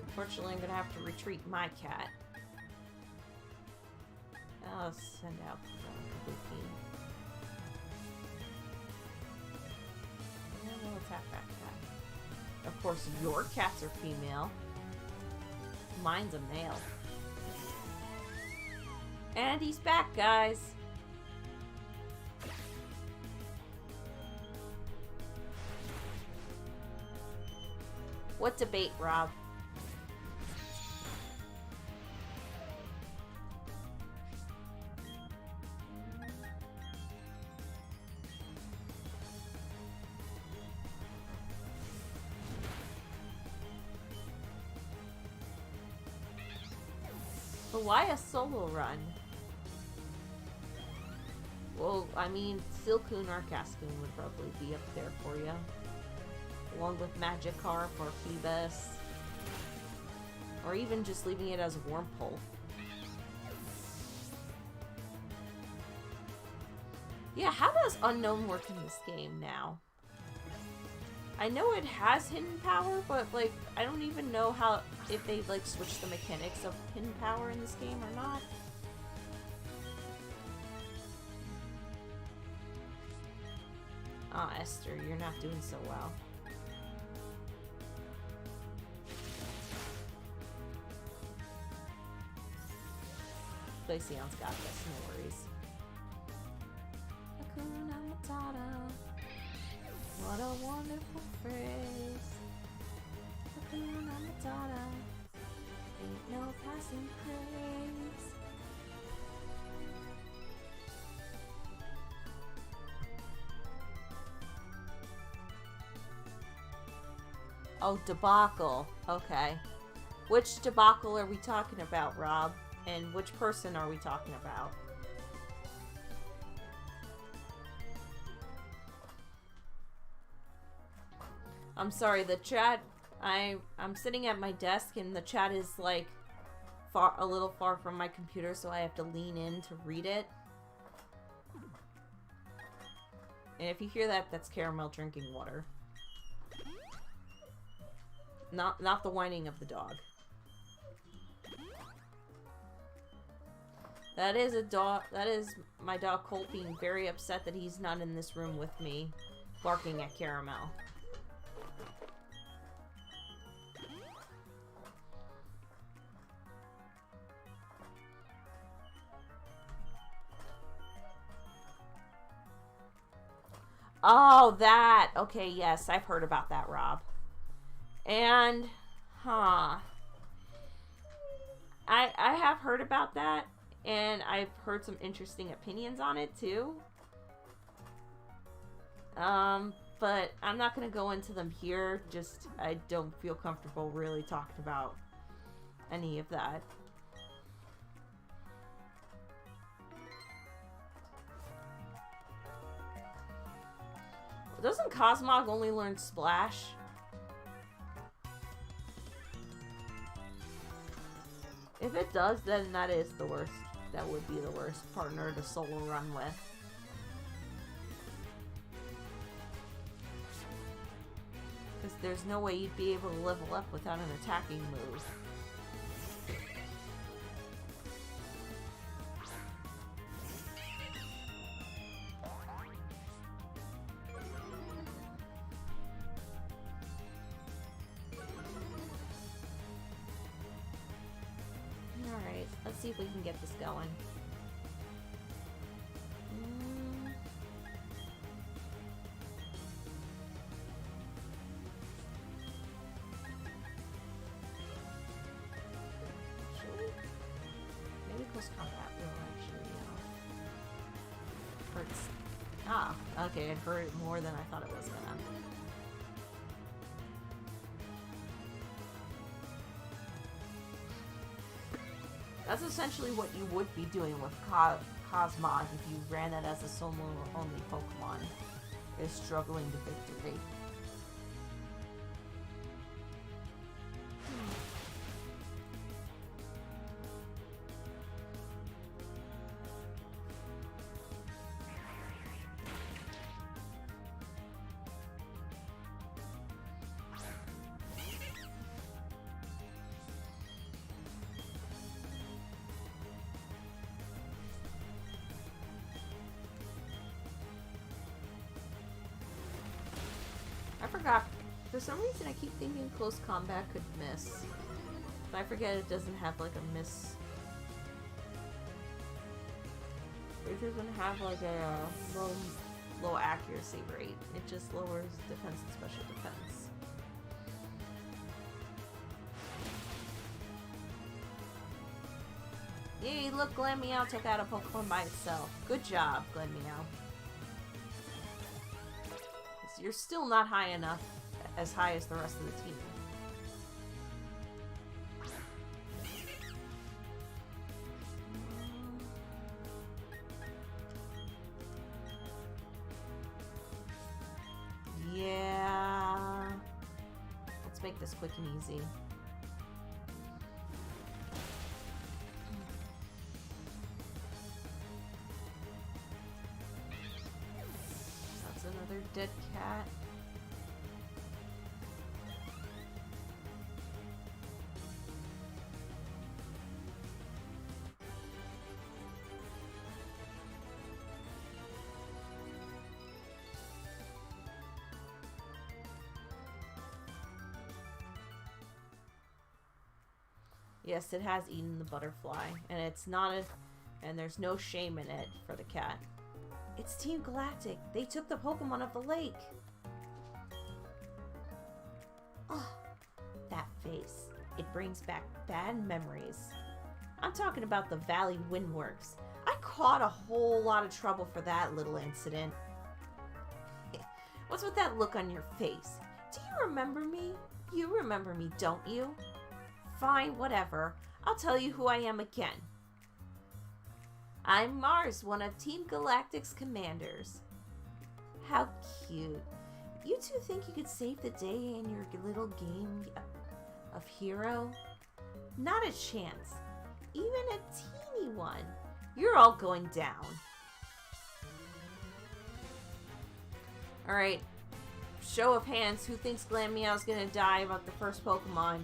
[SPEAKER 1] Unfortunately, I'm gonna have to retreat my cat. I'll send out Kabuki. And we'll attack that cat. Of course, your cats are female. Mine's a male. And he's back, guys. What debate, Rob? But why a solo run? Well, I mean, Silcoon or Cascoon would probably be up there for you. Along with Magikarp or Phoebus. Or even just leaving it as a Wormpole. Yeah, how does Unknown work in this game now? I know it has hidden power, but like, I don't even know how, if they like switch the mechanics of hidden power in this game or not. Ah, Esther, you're not doing so well. Glaceon's got this, no worries. Hakuna Matata. What a wonderful phrase. Hakuna Matata. Ain't no passing craze. Oh, debacle. Okay. Which debacle are we talking about, Rob? And which person are we talking about? I'm sorry, the chat, I'm sitting at my desk and the chat is like a little far from my computer, so I have to lean in to read it. And if you hear that, that's Caramel drinking water. Not the whining of the dog. That is a dog. That is my dog Colt being very upset that he's not in this room with me, barking at Caramel. Oh, that. Okay, yes, I've heard about that, Rob. And, I have heard about that. And I've heard some interesting opinions on it, too. But I'm not going to go into them here. Just, I don't feel comfortable really talking about any of that. Doesn't Cosmog only learn Splash? If it does, then that is the worst. That would be the worst partner to solo run with. Because there's no way you'd be able to level up without an attacking move. Alright, let's see if we can get this going. Maybe close combat will actually hurts. Ah, okay, it hurt more than I thought it was gonna. That's essentially what you would be doing with Cosmog if you ran it as a solo-only Pokemon, is struggling to victory. forgot. For some reason, I keep thinking close combat could miss. But I forget it doesn't have like a miss. It doesn't have like a low accuracy rate. It just lowers defense and special defense. Yay, look, Glammeow took out a Pokemon by itself. Good job, Glammeow. You're still not high enough, as high as the rest of the team. Yeah. Let's make this quick and easy. That's another dead cat. Yes, it has eaten the butterfly, and it's not a, and there's no shame in it for the cat. It's Team Galactic. They took the Pokemon of the lake. Oh, that face. It brings back bad memories. I'm talking about the Valley Windworks. I caught a whole lot of trouble for that little incident. What's with that look on your face? Do you remember me? You remember me, don't you? Fine, whatever. I'll tell you who I am again. I'm Mars, one of Team Galactic's commanders. How cute. You two think you could save the day in your little game of hero? Not a chance. Even a teeny one. You're all going down. Alright. Show of hands. Who thinks Glammeow's gonna die about the first Pokemon?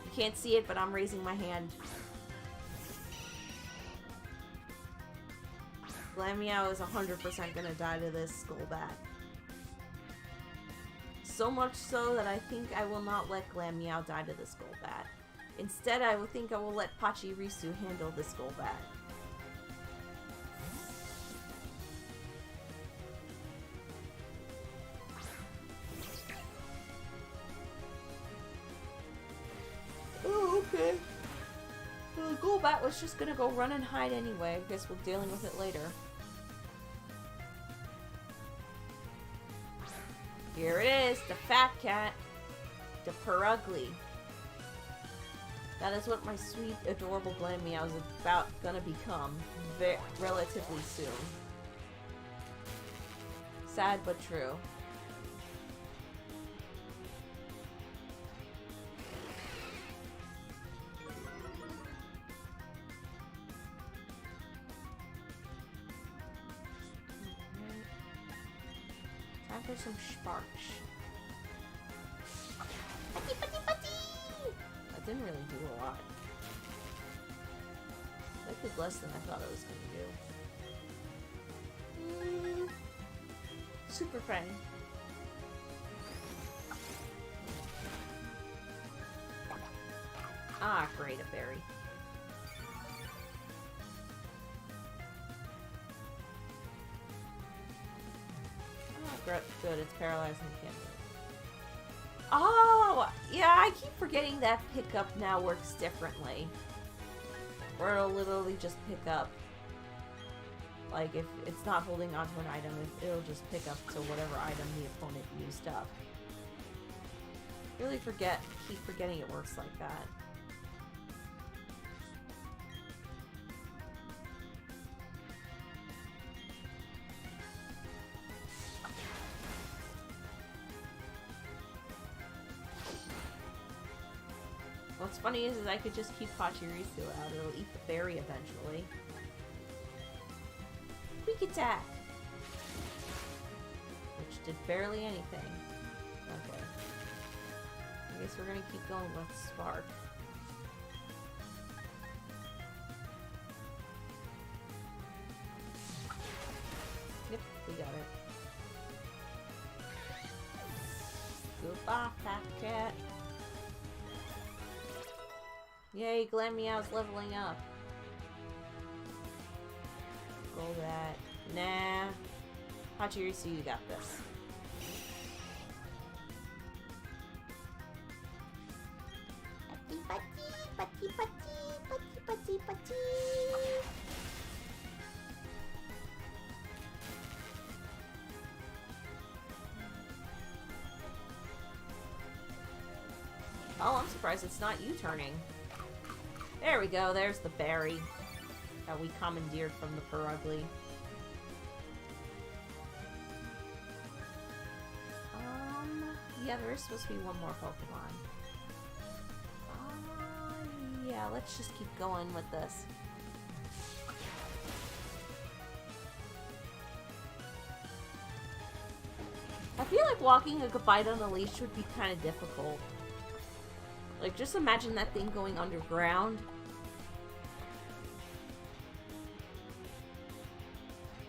[SPEAKER 1] You can't see it, but I'm raising my hand. Glammeow is 100% gonna die to this Skullbat. So much so that I think I will not let Glammeow die to the Skullbat. Instead, I would think I will let Pachirisu handle the Skullbat. Oh, okay. Well, the Golbat was just gonna go run and hide anyway. I guess we're dealing with it later. Here it is, the fat cat. The Purugly. That is what my sweet, adorable Glammeow is gonna become relatively soon. Sad but true. Time for some sparks. Putty, putty, putty! That didn't really do a lot. That did less than I thought it was going to do. Super Fang. Ah, great, a berry. Good, it's paralyzed and can't move. Oh! Yeah, I keep forgetting that pickup now works differently. Where it'll literally just pick up. Like, if it's not holding onto an item, it'll just pick up to whatever item the opponent used up. I really keep forgetting it works like that. What's funny is I could just keep Pachirisu out. It'll eat the berry eventually. Quick attack! Which did barely anything. Okay. I guess we're gonna keep going with Spark. Yep, we got it. off, fat cat. Yay, Glameow's leveling up. Go that. Nah. Hachirisu, you got this. Oh, I'm surprised it's not you turning. There we go, there's the berry that we commandeered from the Perugly. Yeah, there is supposed to be one more Pokemon. Yeah, let's just keep going with this. I feel like walking a Goodbye on a leash would be kind of difficult. Like, just imagine that thing going underground.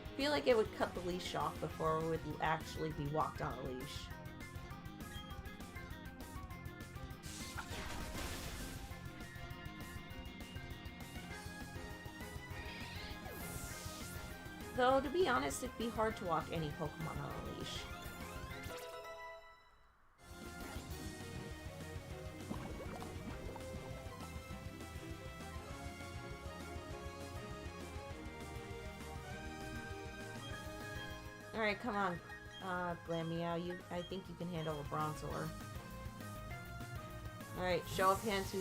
[SPEAKER 1] I feel like it would cut the leash off before it would actually be walked on a leash. Though, to be honest, it'd be hard to walk any Pokemon on a leash. Alright, come on, Glameow. I think you can handle a Bronzor. Alright, show of hands who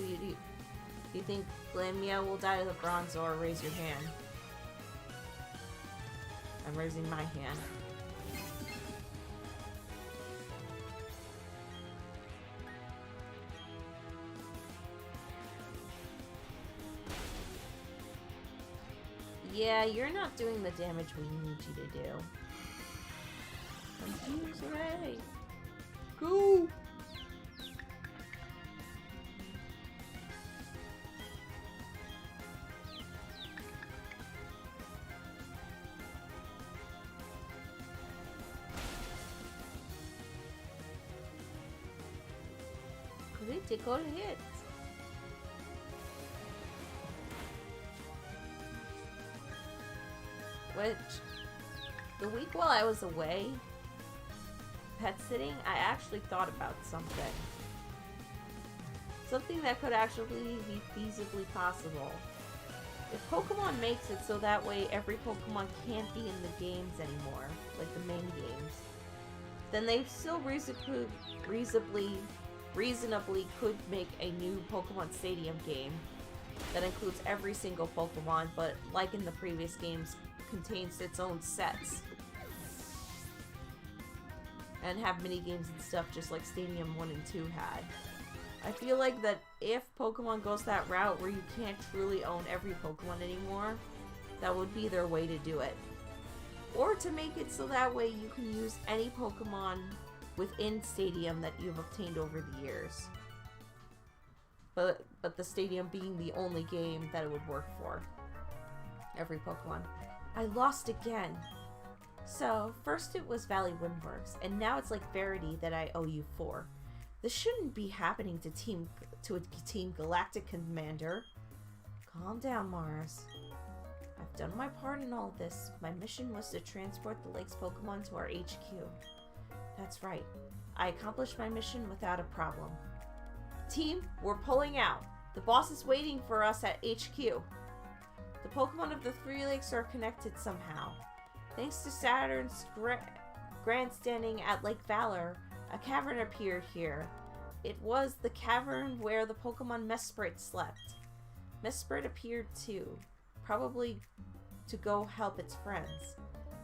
[SPEAKER 1] you think Glameow will die to the Bronzor. Raise your hand. I'm raising my hand. Yeah, you're not doing the damage we need you to do. Confuse Ray! Go! Critical hit! Which, the week while I was away, pet sitting, I actually thought about something. Something that could actually be feasibly possible. If Pokemon makes it so that way every Pokemon can't be in the games anymore, like the main games, then they still reasonably could make a new Pokemon Stadium game that includes every single Pokemon, but like in the previous games, contains its own sets. And have mini games and stuff just like Stadium 1 and 2 had. I feel like that if Pokemon goes that route where you can't truly own every Pokemon anymore, that would be their way to do it. Or to make it so that way you can use any Pokemon within Stadium that you've obtained over the years. But the Stadium being the only game that it would work for. Every Pokemon. I lost again. So, first it was Valley Windworks, and now it's like Verity that I owe you 4. This shouldn't be happening to a Team Galactic Commander. Calm down, Mars. I've done my part in all this. My mission was to transport the lake's Pokemon to our HQ. That's right. I accomplished my mission without a problem. Team, we're pulling out. The boss is waiting for us at HQ. The Pokemon of the 3 lakes are connected somehow. Thanks to Saturn's grandstanding at Lake Valor, a cavern appeared here. It was the cavern where the Pokemon Mesprit slept. Mesprit appeared too, probably to go help its friends.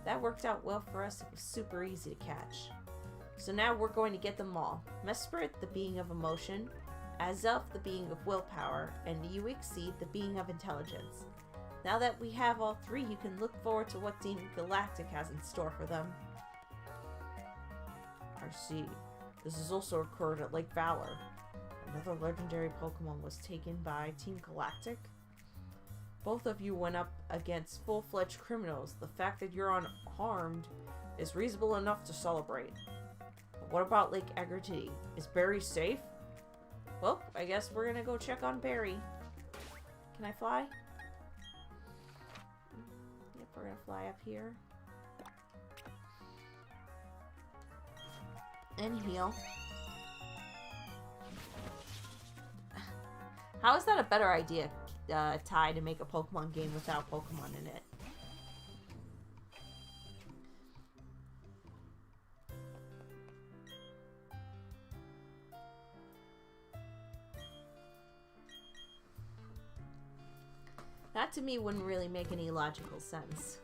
[SPEAKER 1] That worked out well for us. It was super easy to catch. So now we're going to get them all. Mesprit, the being of emotion, Azelf, the being of willpower, and Uixie, the being of intelligence. Now that we have all 3, you can look forward to what Team Galactic has in store for them. I see. This has also occurred at Lake Valor. Another legendary Pokemon was taken by Team Galactic. Both of you went up against full-fledged criminals. The fact that you're unharmed is reasonable enough to celebrate. What about Lake Agritity? Is Barry safe? Well, I guess we're gonna go check on Barry. Can I fly? Yep, we're gonna fly up here. And heal. How is that a better idea, Ty, to make a Pokemon game without Pokemon in it? That to me wouldn't really make any logical sense.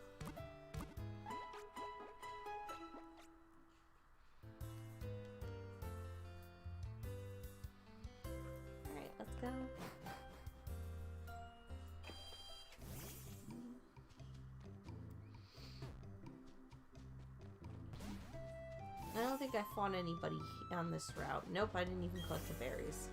[SPEAKER 1] Alright, let's go. I don't think I fought anybody on this route. Nope, I didn't even collect the berries.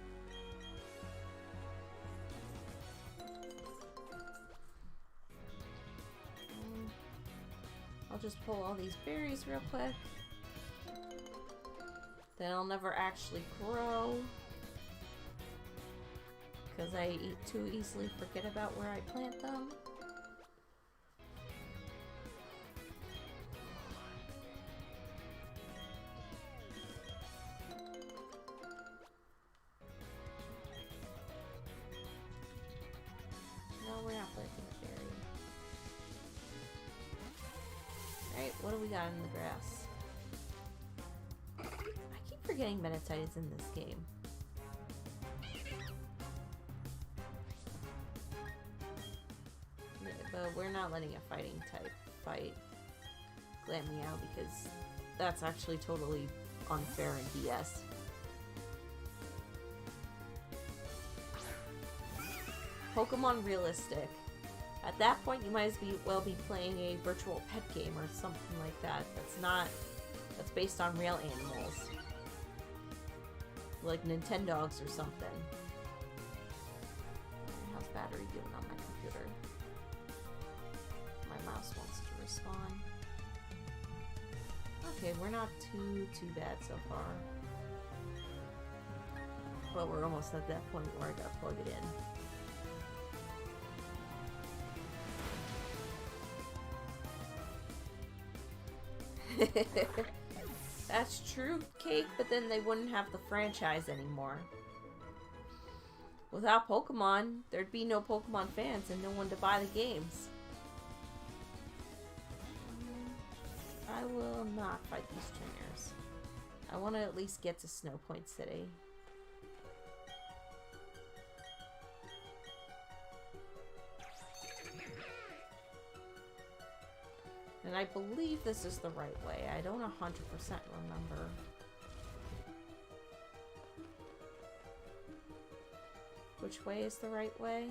[SPEAKER 1] I'll just pull all these berries real quick. Then I'll never actually grow. Because I too easily forget about where I plant them. No, we're not planting a berry. Alright, what do we got in the grass? I keep forgetting Meditite is in this game. Yeah, but we're not letting a fighting type fight Glameow because that's actually totally unfair and BS. Pokemon realistic. At that point, you might as well be playing a virtual pet game or something like that. That's based on real animals. Like Nintendogs or something. How's battery doing on my computer? My mouse wants to respond. Okay, we're not too bad so far. But we're almost at that point where I gotta plug it in. That's true, Cake, but then they wouldn't have the franchise anymore. Without Pokemon, there'd be no Pokemon fans and no one to buy the games. I will not fight these trainers. I want to at least get to Snow Point City. And I believe this is the right way. I don't 100% remember. Which way is the right way?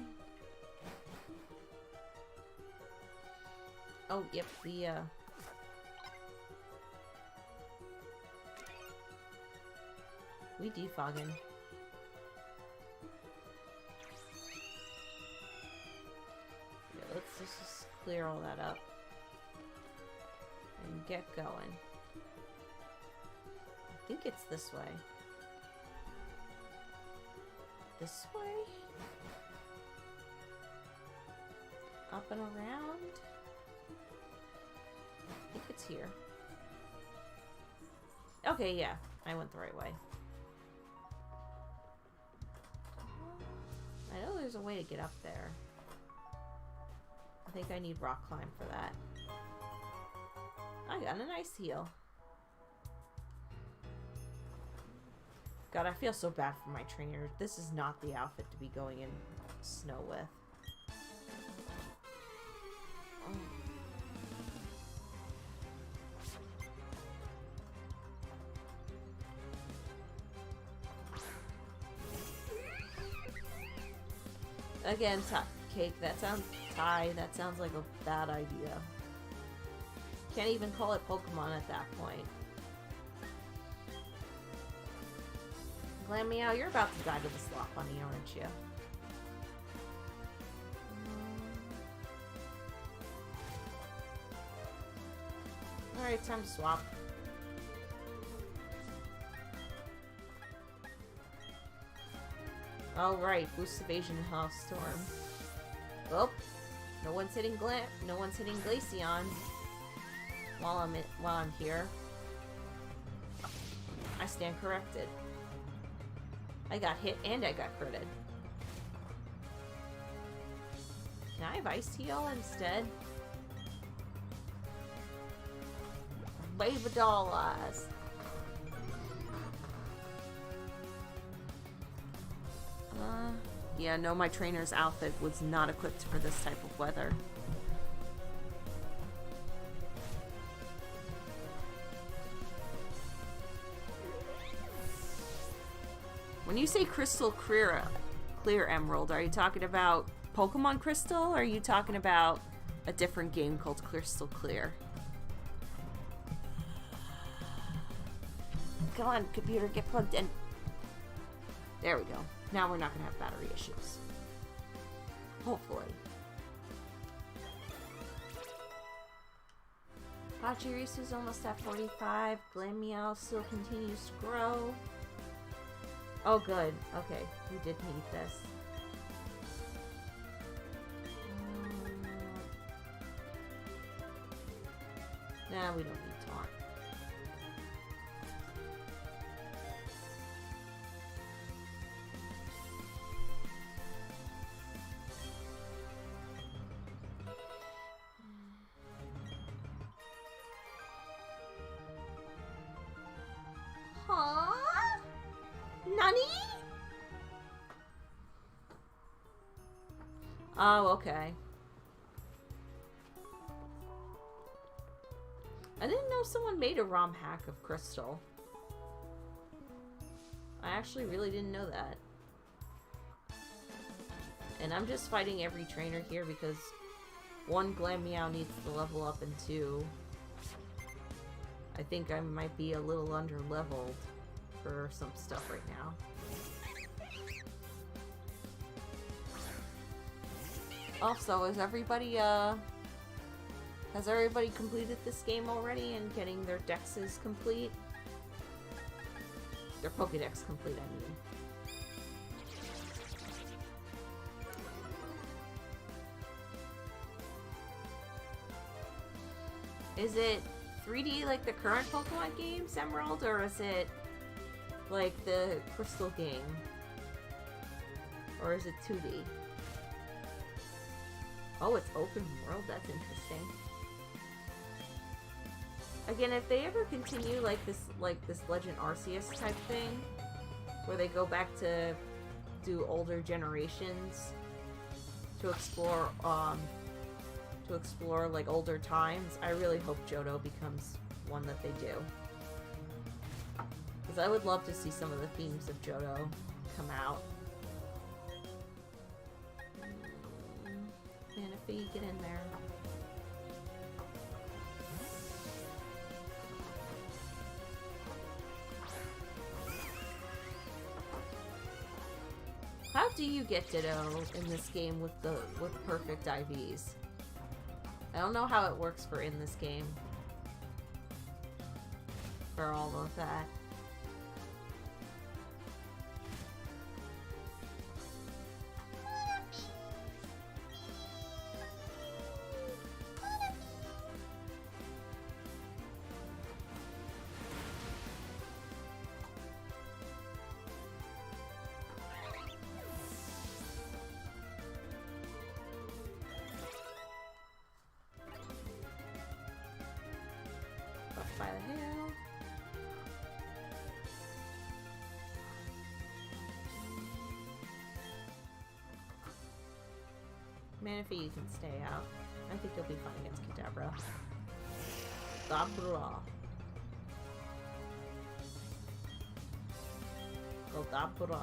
[SPEAKER 1] Oh, yep, the, we defogging. Yeah, let's just clear all that up. And get going. I think it's this way. This way? Up and around? I think it's here. Okay, yeah. I went the right way. I know there's a way to get up there. I think I need rock climb for that. I got an ice heal. God, I feel so bad for my trainer. This is not the outfit to be going in snow with. Oh. Again, Cake, that sounds like a bad idea. Can't even call it Pokemon at that point. Glameow, you're about to die to the Slop Bunny, aren't you? Alright, time to swap. Alright, boost evasion and Hellstorm. Well, no one's hitting Glaceon while I'm here. I stand corrected. I got hit and I got critted. Can I have Ice Heal instead? Baby doll eyes. Yeah, no, my trainer's outfit was not equipped for this type of weather. When you say crystal clear emerald, are you talking about Pokemon Crystal, or are you talking about a different game called Crystal Clear? Come on, computer, get plugged in. There we go. Now we're not going to have battery issues. Hopefully. Pachirisu is almost at 45. Glameow still continues to grow. Oh, good. Okay, we did need this. Nah, we don't need taunt. Huh? Nani? Oh, okay. I didn't know someone made a ROM hack of Crystal. I actually really didn't know that. And I'm just fighting every trainer here because 1, Glameow needs to level up, and 2, I think I might be a little under leveled for some stuff right now. Also, has everybody completed this game already and getting their dexes complete? Their Pokédex complete, I mean. Is it 3D like the current Pokemon games, Emerald, or is it like the Crystal game? Or is it 2D? Oh, it's open world? That's interesting. Again, if they ever continue like this Legend Arceus type thing, where they go back to do older generations to explore like older times, I really hope Johto becomes one that they do. Because I would love to see some of the themes of Johto come out. Manaphy, get in there. How do you get Ditto in this game with perfect IVs? I don't know how it works for in this game. For all of that. By the hill. Manaphy, you can stay out. I think you'll be fine against Kadabra. Kadabra. Kadabra.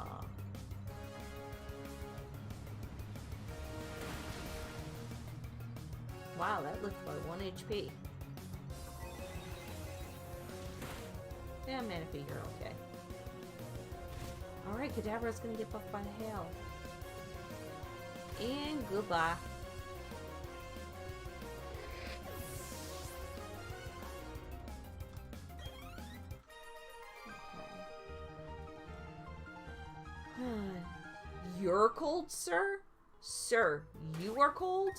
[SPEAKER 1] Wow, that lived by 1 HP. Yeah, Manaphy, you're okay. Alright, Kadabra's gonna get buffed by the hail. And goodbye. Okay. You're cold, sir? Sir, you are cold?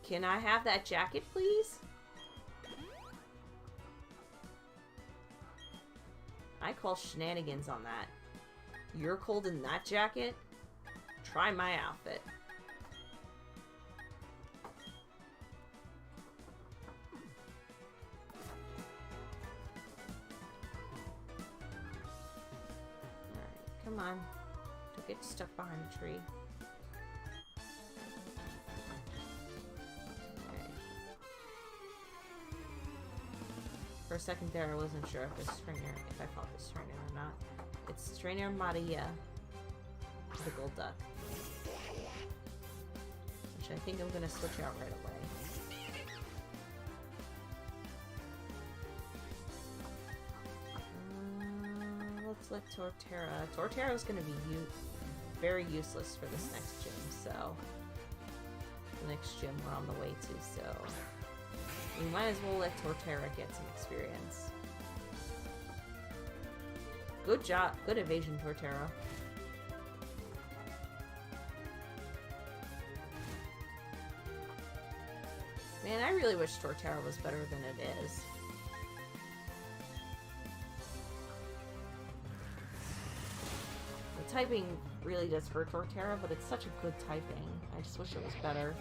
[SPEAKER 1] Can I have that jacket, please? I call shenanigans on that. You're cold in that jacket? Try my outfit. Alright, come on. Don't get stuck behind a tree. For a second there, I wasn't sure if I fought this trainer or not. It's Trainer Maria, the gold duck, which I think I'm gonna switch out right away. Let's let Torterra. Torterra is gonna be very useless for this next gym, so the next gym we're on the way to, so. We might as well let Torterra get some experience. Good job. Good evasion, Torterra. Man, I really wish Torterra was better than it is. The typing really does hurt Torterra, but it's such a good typing. I just wish it was better.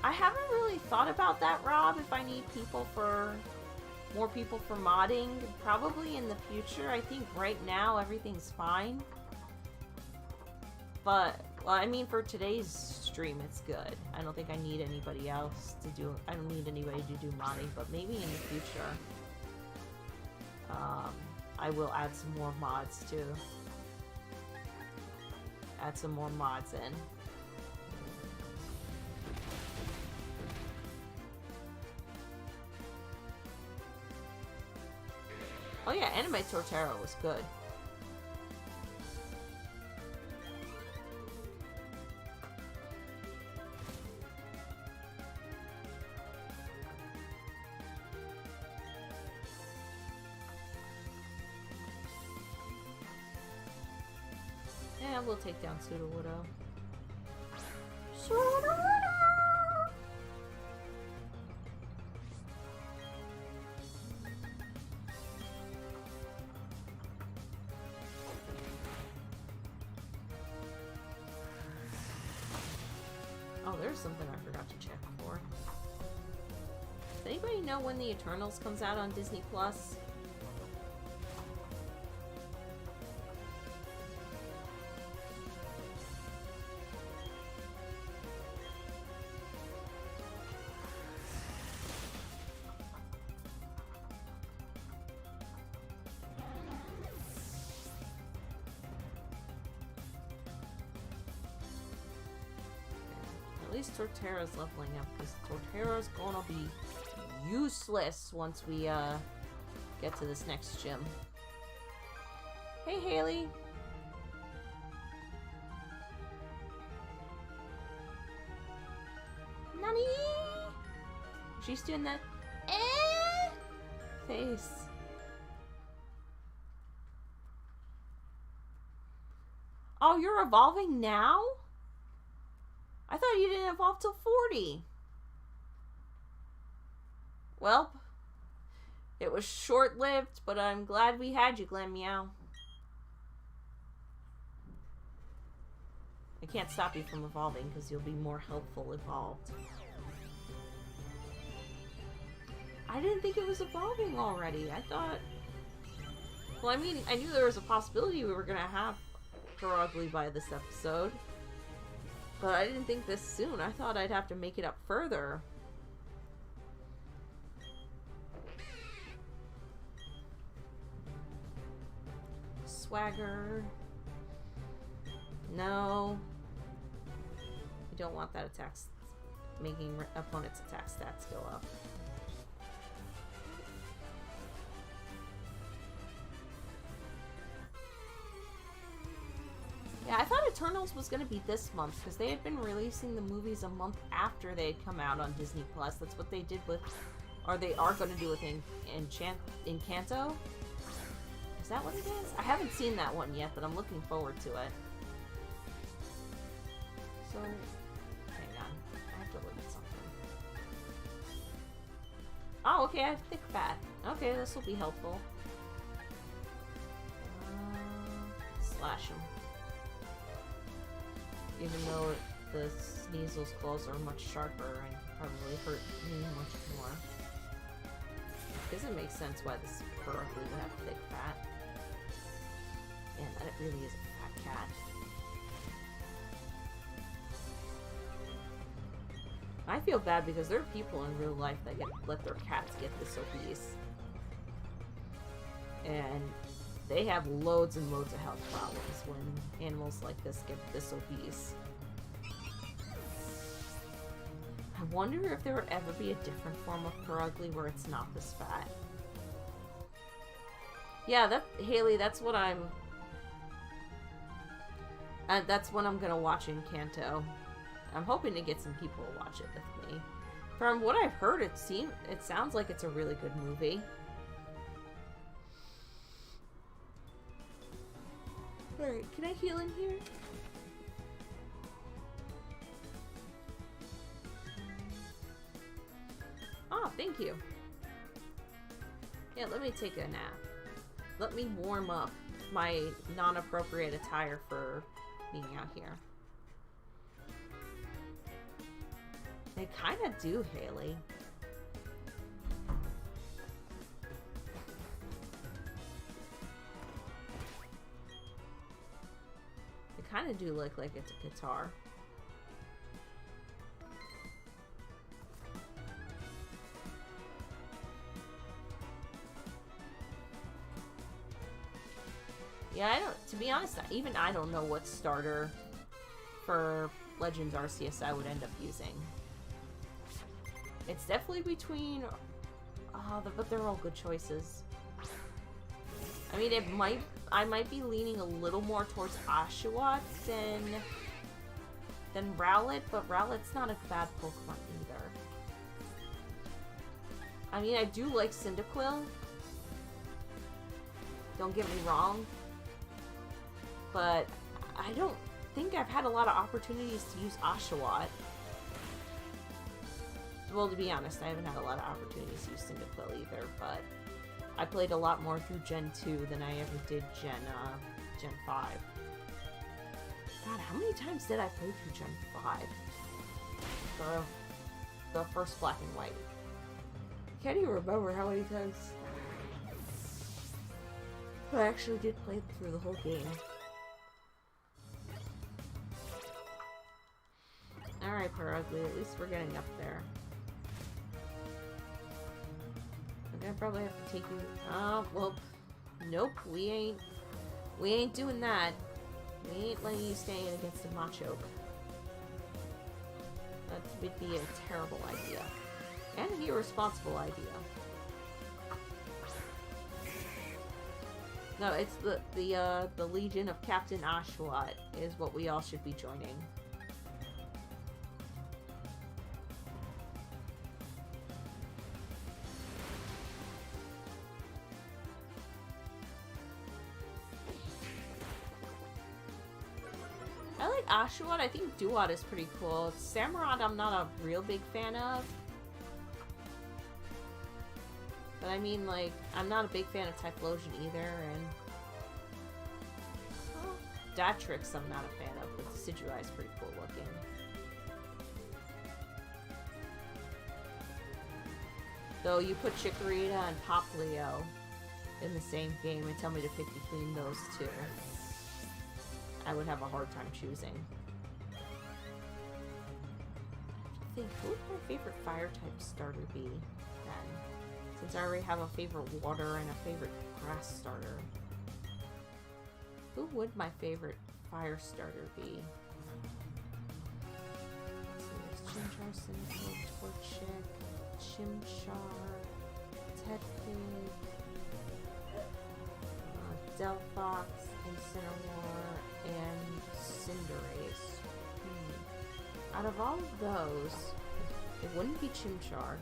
[SPEAKER 1] I haven't really thought about that, Rob, if I need more people for modding. Probably in the future. I think right now everything's fine. But, well, I mean, for today's stream, it's good. I don't think I need anybody else to do, I don't need anybody to do modding, but maybe in the future, I will add some more mods too. Add some more mods in. Oh yeah, Anime Torterra was good. Yeah, we'll take down Sudowoodo. Sudowoodo! Oh, there's something I forgot to check for. Does anybody know when the Eternals comes out on Disney Plus? At least Torterra's leveling up, because Torterra's gonna be useless once we get to this next gym. Hey, Haley. Nani? She's doing that face. Oh, you're evolving now? I thought you didn't evolve till 40. Well, it was short-lived, but I'm glad we had you, Glammeow. I can't stop you from evolving because you'll be more helpful evolved. I didn't think it was evolving already. I thought... Well, I mean, I knew there was a possibility we were going to have Ferogly by this episode. But I didn't think this soon. I thought I'd have to make it up further. Swagger. No. You don't want that attack, making opponent's attack stats go up. Eternals was going to be this month because they had been releasing the movies a month after they had come out on Disney Plus. That's what they did with, or they are going to do with Encanto. Is that what it is? I haven't seen that one yet, but I'm looking forward to it. So, hang on. I have to look at something. Oh, okay, I have thick fat. Okay, this will be helpful. Slash him. Even though the Sneasel's claws are much sharper and probably hurt me much more. Doesn't make sense why this fur would have thick fat. And that it really is a fat cat. I feel bad because there are people in real life that let their cats get this obese. And they have loads and loads of health problems when animals like this get this obese. I wonder if there would ever be a different form of Perugly where it's not this fat. Yeah, Haley, that's what I'm gonna watch in Kanto. I'm hoping to get some people to watch it with me. From what I've heard, it sounds like it's a really good movie. Alright, can I heal in here? Oh, thank you. Yeah, let me take a nap. Let me warm up my non-appropriate attire for being out here. They kind of do, Haley. They kind of do look like it's a guitar. Yeah, to be honest, even I don't know what starter for Legends Arceus I would end up using. It's definitely between, but they're all good choices. I mean, I might be leaning a little more towards Oshawott than Rowlet, but Rowlet's not a bad Pokemon either. I mean, I do like Cyndaquil. Don't get me wrong. But I don't think I've had a lot of opportunities to use Oshawott. Well, to be honest, I haven't had a lot of opportunities to use Cyndaquil either, but I played a lot more through Gen 2 than I ever did Gen 5. God, how many times did I play through Gen 5? The first Black and White. I can't even remember how many times I actually did play through the whole game. Alright, Perugly, at least we're getting up there. I'm gonna probably have to take you... well, nope, we ain't doing that. We ain't letting you stay in against a Machoke. That would be a terrible idea. And an irresponsible idea. No, it's the Legion of Captain Oshawott is what we all should be joining. I like Oshawott. I think Duat is pretty cool. Samurott I'm not a real big fan of. But I mean, like, I'm not a big fan of Typhlosion either, and... well, Datrix I'm not a fan of, but Decidueye is pretty cool looking. Though you put Chikorita and Poplio in the same game and tell me to pick between those two, I would have a hard time choosing. I have to think, who would my favorite fire-type starter be, then? Since I already have a favorite water and a favorite grass starter. Who would my favorite fire starter be? Let's see, there's Chimchar, Cynical, Torchic, Chimchar, Tedpig, Delphox, Incineroar, and Cinderace. Out of all of those, it wouldn't be Chimchar.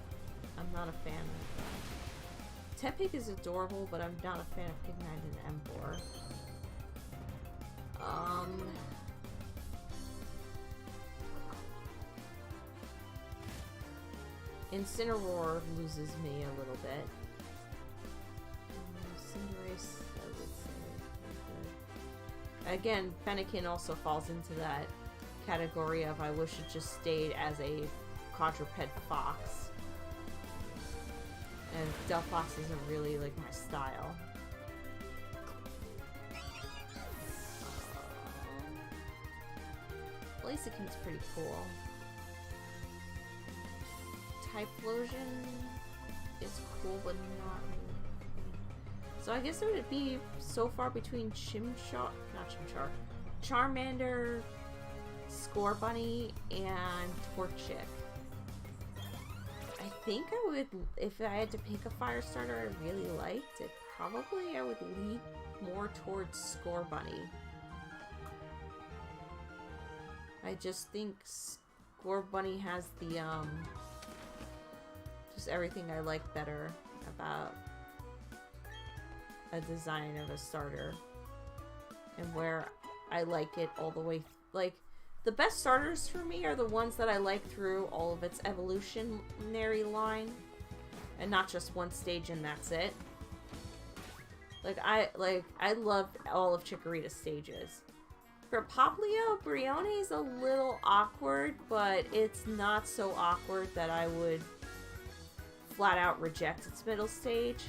[SPEAKER 1] I'm not a fan of that. Tepig is adorable, but I'm not a fan of Pignite and Emboar. Incineroar loses me a little bit. Cinderace, I would say. Again, Fennekin also falls into that category of I wish it just stayed as a quadruped fox. And Delphox isn't really like my style. Blaziken's pretty cool. Typhlosion is cool, but not really. So I guess it would be so far between Charmander, Scorbunny, and Torchic. I think I would, if I had to pick a fire starter I really liked, probably I would lean more towards Scorbunny. I just think Scorbunny has the, just everything I like better about a design of a starter. And where I like it all the way, like, the best starters for me are the ones that I like through all of its evolutionary line. And not just one stage and that's it. I love all of Chikorita's stages. For Popplio, Brione's a little awkward, but it's not so awkward that I would flat out reject its middle stage.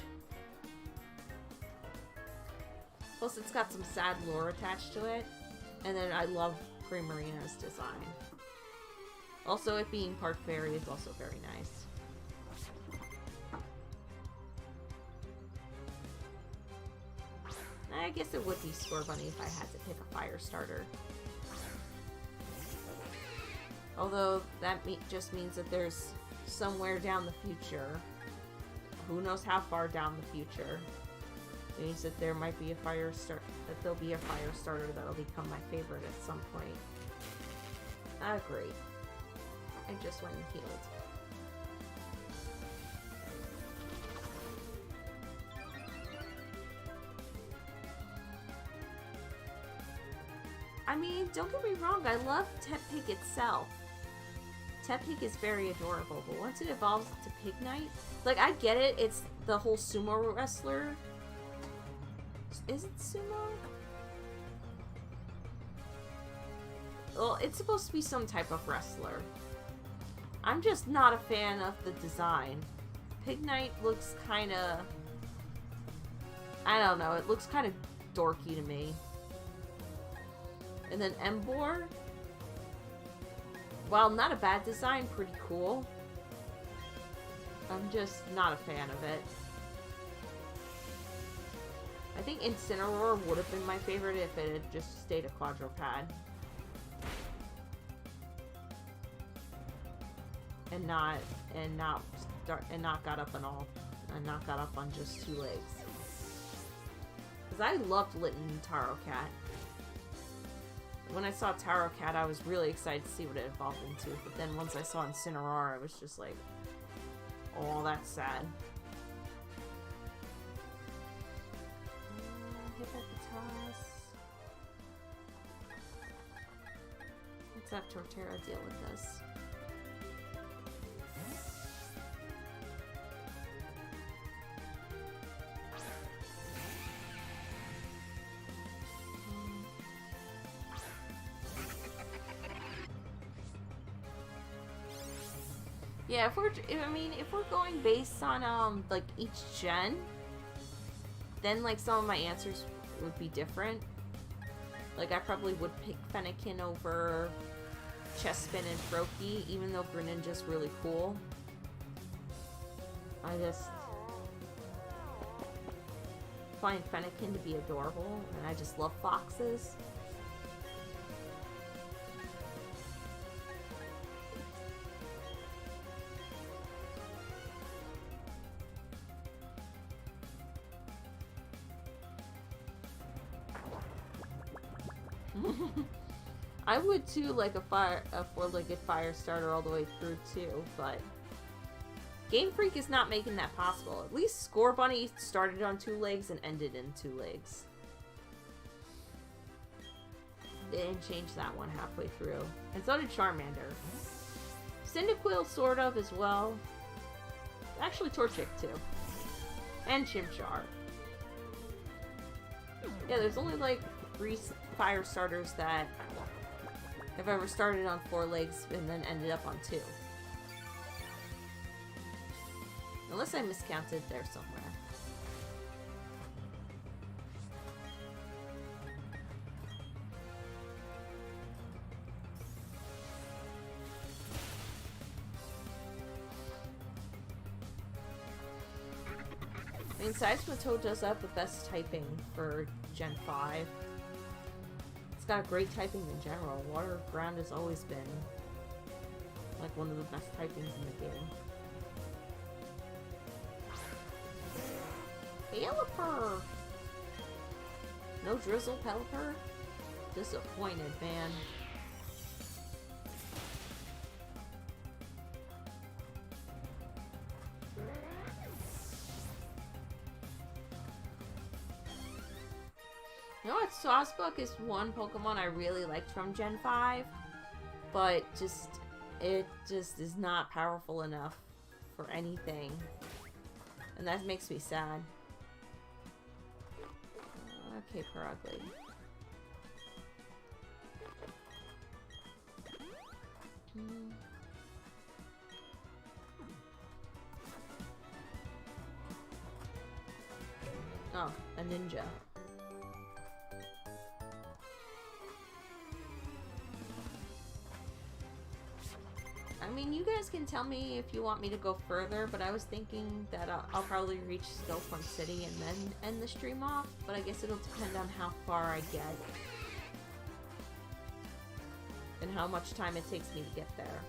[SPEAKER 1] Plus, it's got some sad lore attached to it. And then I love Primarina's design. Also, it being Park Fairy is also very nice. I guess it would be Scorbunny if I had to pick a fire starter. Although, that just means that there's somewhere down the future, who knows how far down the future, it means that there might be a fire starter, that there'll be a fire starter that'll become my favorite at some point. Ah, great. I just went and healed. I mean, don't get me wrong, I love Tepig itself. Tepig is very adorable, but once it evolves to Pignite, like, I get it, it's the whole sumo wrestler. Is it sumo? Well, it's supposed to be some type of wrestler. I'm just not a fan of the design. Pignite looks kinda... I don't know, it looks kinda dorky to me. And then Emboar, while not a bad design, pretty cool. I'm just not a fan of it. I think Incineroar would have been my favorite if it had just stayed a quadruped. And not got up on just 2 legs. Because I loved Litten Taro Cat. When I saw Taro Cat, I was really excited to see what it evolved into. But then once I saw Incineroar, I was just like, oh, that's sad. Hippopotas. Let's have Torterra deal with this. Yeah, if we're going based on, like, each gen, then, like, some of my answers would be different. Like, I probably would pick Fennekin over Chespin and Froakie, even though Greninja's really cool. I just find Fennekin to be adorable, and I just love foxes. I would too, like a four-legged fire starter all the way through too, but Game Freak is not making that possible. At least Score Bunny started on 2 legs and ended in 2 legs. They didn't change that one halfway through. And so did Charmander. Cyndaquil sort of as well. Actually Torchic too. And Chimchar. Yeah, there's only like 3 fire starters that have ever started on 4 legs and then ended up on 2. Unless I miscounted there somewhere. I mean, Seismitoad does have the best typing for Gen 5. It's got a great typing in general. Water Ground has always been like one of the best typings in the game. Pelipper! No Drizzle Pelipper? Disappointed, man. You know what? Sawsbuck is one Pokemon I really liked from Gen 5, but it just is not powerful enough for anything. And that makes me sad. Okay, Perugly. Oh, a ninja. I mean, you guys can tell me if you want me to go further, but I was thinking that I'll probably reach Stillpoint City and then end the stream off, but I guess it'll depend on how far I get. And how much time it takes me to get there.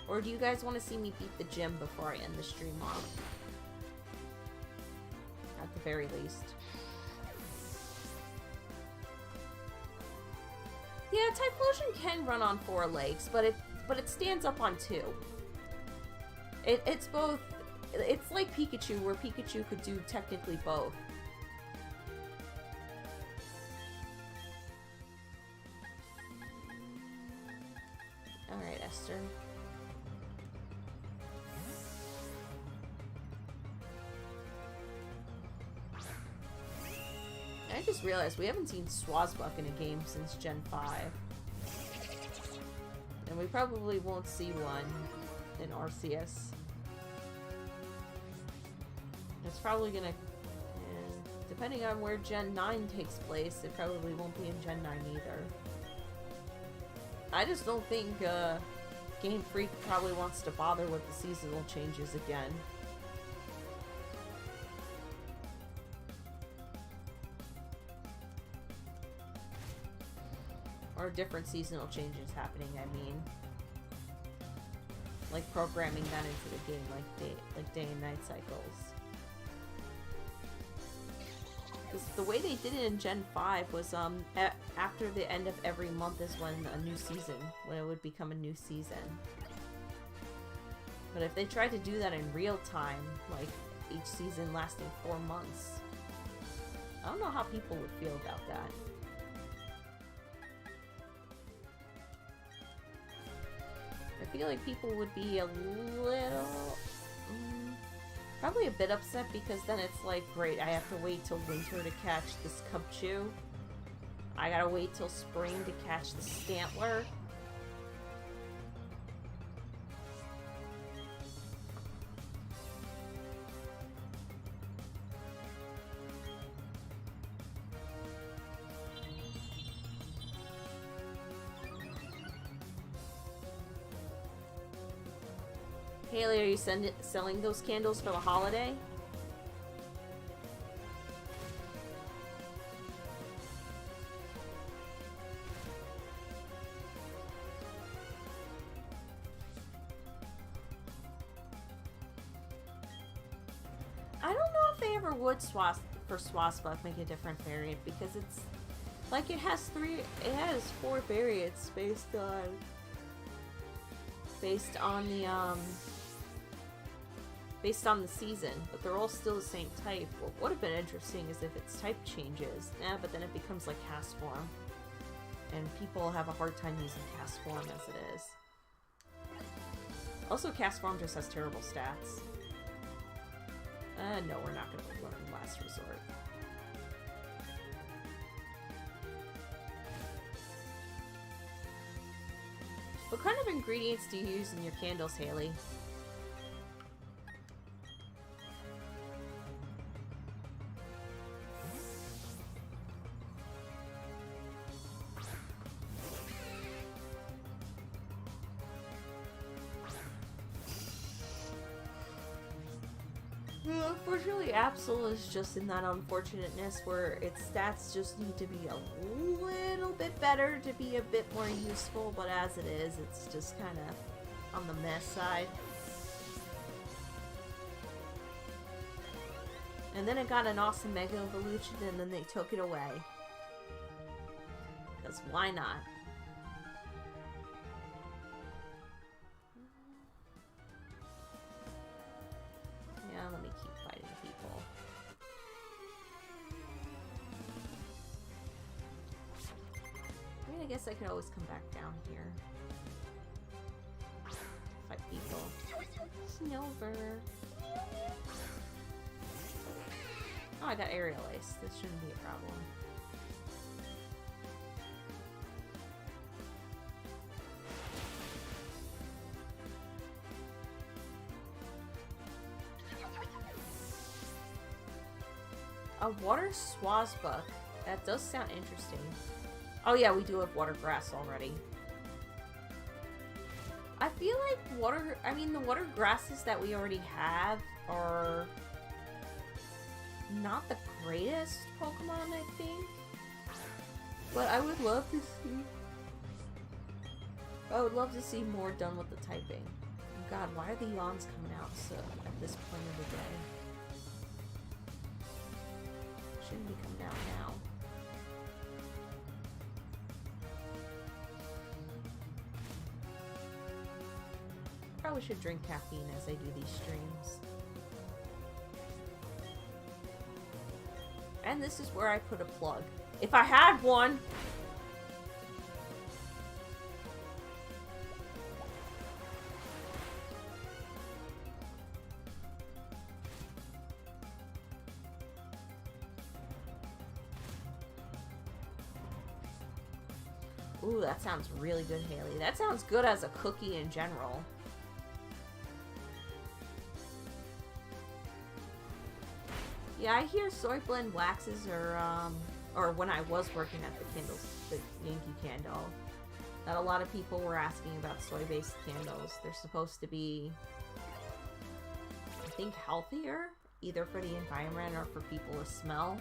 [SPEAKER 1] Or do you guys want to see me beat the gym before I end the stream off? At the very least. Yeah, Typhlosion can run on 4 legs, but it stands up on 2. It's both. It's like Pikachu, where Pikachu could do technically both. Alright, Esther. I just realized we haven't seen Swazbuck in a game since Gen 5. And we probably won't see one in RCS. It's probably gonna... depending on where Gen 9 takes place, it probably won't be in Gen 9 either. I just don't think Game Freak probably wants to bother with the seasonal changes again. Or different seasonal changes happening, I mean. Like programming that into the game, like day and night cycles. Because the way they did it in Gen 5 was after the end of every month is when it would become a new season. But if they tried to do that in real time, like each season lasting 4 months, I don't know how people would feel about that. I feel like people would be a little... probably a bit upset, because then it's like, great, I have to wait till winter to catch this Cubchoo. I gotta wait till spring to catch the Stantler. Haley, are you selling those candles for the holiday? I don't know if they ever would for Swasbuck make a different variant, because Like it has four variants based on the season, but they're all still the same type. What would have been interesting is if its type changes. But then it becomes like cast form. And people have a hard time using cast form as it is. Also, cast form just has terrible stats. No, we're not going to learn Last Resort. What kind of ingredients do you use in your candles, Haley? Unfortunately, Absol is just in that unfortunateness where its stats just need to be a little bit better to be a bit more useful, but as it is, it's just kind of on the mess side. And then it got an awesome Mega Evolution, and then they took it away. Because why not? Yeah, let me keep fighting people. I mean, I guess I could always come back down here. Fight people. Snowver. Oh, I got Aerial Ace. This shouldn't be a problem. A water swazbuck. That does sound interesting. Oh yeah, we do have water grass already. I feel like the water grasses that we already have are not the greatest Pokemon, I think. But I would love to see more done with the typing. Oh god, why are the yawns coming out so at this point of the day? Shouldn't be coming out now. Probably should drink caffeine as I do these streams. And this is where I put a plug. If I had one! Ooh, that sounds really good, Haley. That sounds good as a cookie in general. Yeah, I hear soy blend waxes or when I was working at the Yankee Candle, that a lot of people were asking about soy-based candles. They're supposed to be, I think, healthier, either for the environment or for people to smell.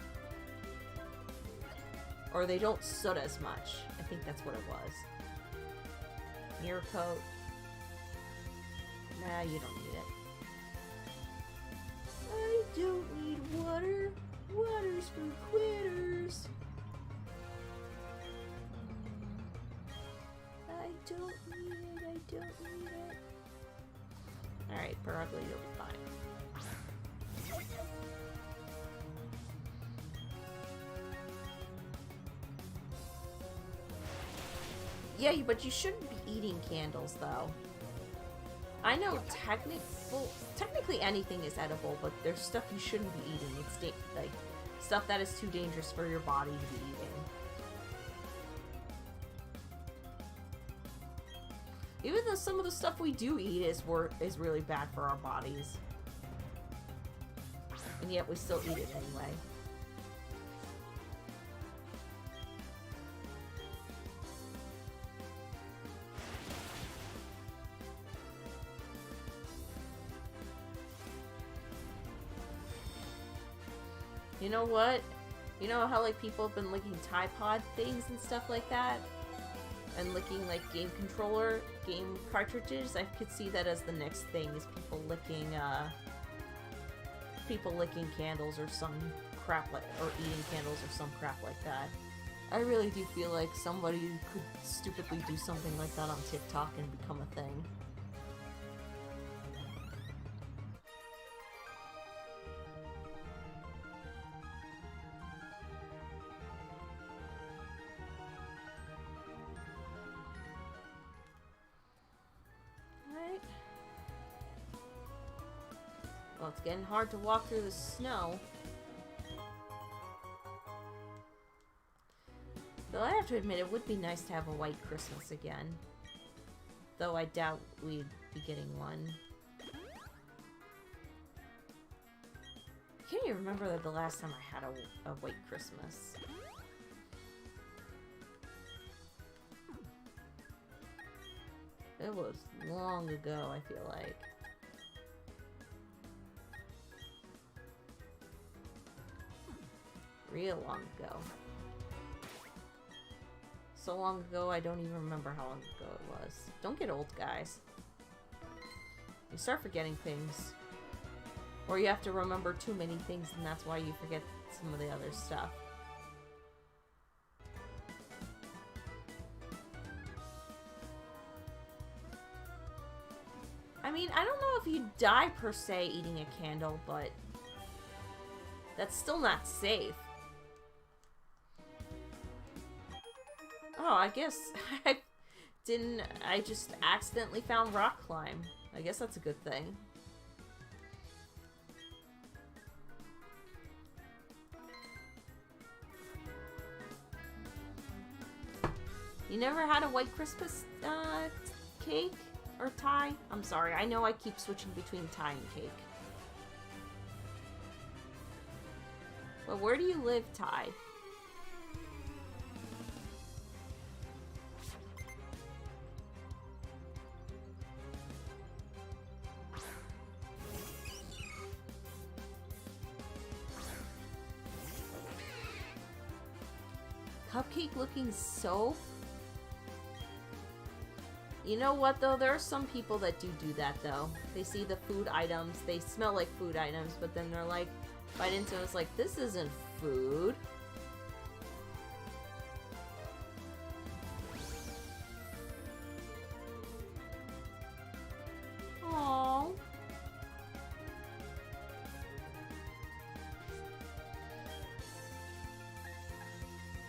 [SPEAKER 1] Or they don't soot as much. I think that's what it was. Mirror coat. Nah, you don't need it. I don't need water. Water's for quitters. I don't need it. I don't need it. Alright, Barugly, you'll be fine. Yeah, but you shouldn't be eating candles, though. I know technically anything is edible, but there's stuff you shouldn't be eating. It's like stuff that is too dangerous for your body to be eating. Even though some of the stuff we do eat is really bad for our bodies. And yet we still eat it anyway. You know what? You know how like people have been licking Tide Pod things and stuff like that? And licking like game cartridges? I could see that as the next thing, is people licking candles or some crap like, or eating candles or some crap like that. I really do feel like somebody could stupidly do something like that on TikTok and become a thing. Alright. Well, it's getting hard to walk through the snow. Though I have to admit, it would be nice to have a white Christmas again. Though I doubt we'd be getting one. I can't even remember the last time I had a white Christmas. It was long ago, I feel like. Real long ago. So long ago, I don't even remember how long ago it was. Don't get old, guys. You start forgetting things. Or you have to remember too many things, and that's why you forget some of the other stuff. I mean, I don't know if you die per se eating a candle, but that's still not safe. Oh, I guess I just accidentally found rock climb. I guess that's a good thing. You never had a white Christmas cake or tie? I'm sorry, I know I keep switching between tie and cake. But where do you live, Ty? Cupcake looking so... You know what, though? There are some people that do that, though. They see the food items, they smell like food items, but then they're like, bite into it, it's like, this isn't food. Aww.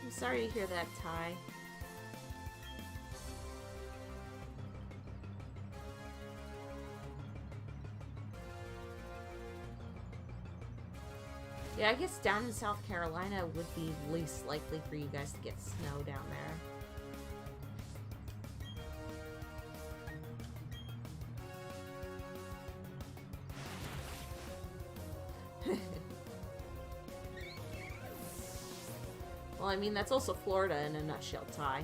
[SPEAKER 1] I'm sorry to hear that, Ty. Yeah, I guess down in South Carolina would be least likely for you guys to get snow down there. Well, I mean, that's also Florida in a nutshell, Ty.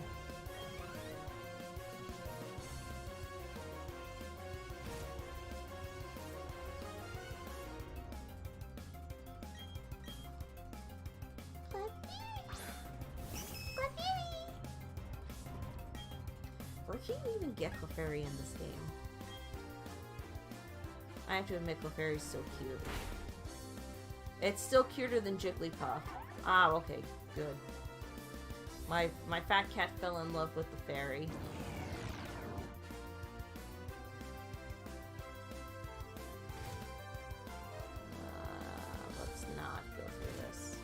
[SPEAKER 1] Or can you even get Clefairy in this game? I have to admit, Clefairy is so cute. It's still cuter than Jigglypuff. Ah, okay, good. My fat cat fell in love with the fairy. Let's not go through this.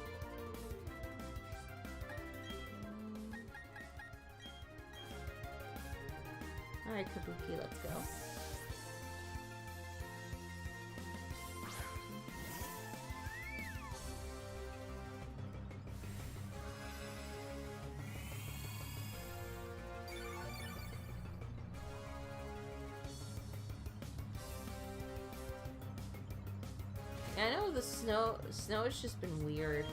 [SPEAKER 1] Alright, Kabuki, let's go. I know the snow has just been weird.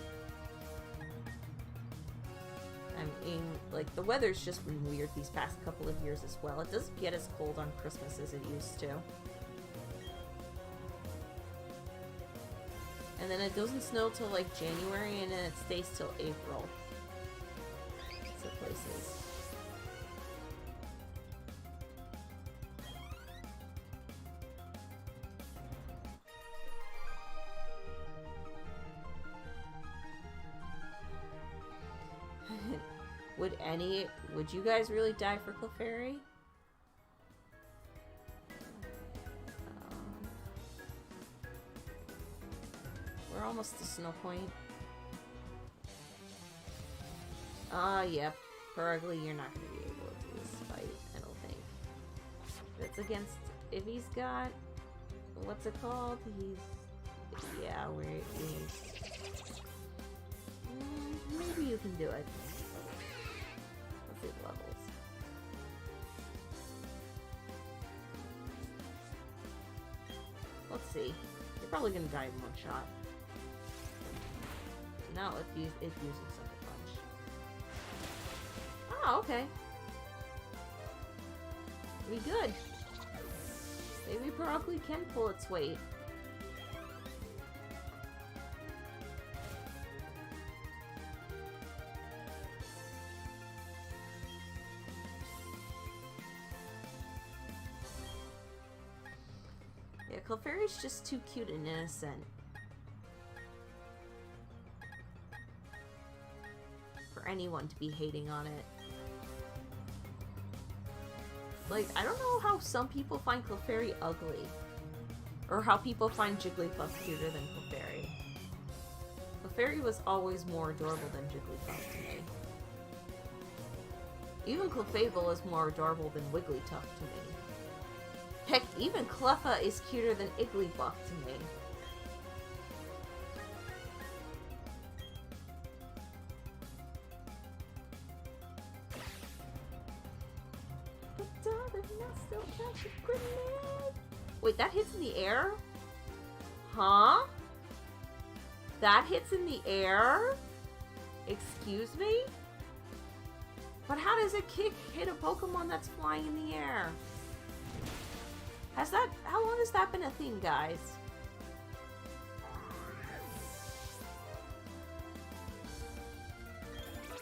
[SPEAKER 1] I mean, like, the weather's just been weird these past couple of years as well. It doesn't get as cold on Christmas as it used to. And then it doesn't snow till, like, January, and then it stays till April. So places. Would you guys really die for Clefairy? We're almost to Snow Point. Yep. Perugly, you're not going to be able to do this fight, I don't think. That's against... If he's got... What's it called? He's... Yeah, maybe you can do it. Let's see the levels. Let's see. You're probably going to die in one shot. No, it's using Sucker Punch. Oh, okay. We good. Maybe Perugly can pull its weight. Yeah, Clefairy's just too cute and innocent for anyone to be hating on it. Like, I don't know how some people find Clefairy ugly. Or how people find Jigglypuff cuter than Clefairy. Clefairy was always more adorable than Jigglypuff to me. Even Clefable is more adorable than Wigglytuff to me. Heck, even Cleffa is cuter than Igglybuff to me. Wait, that hits in the air? Huh? That hits in the air? Excuse me? But how does a kick hit a Pokemon that's flying in the air? How long has that been a thing, guys?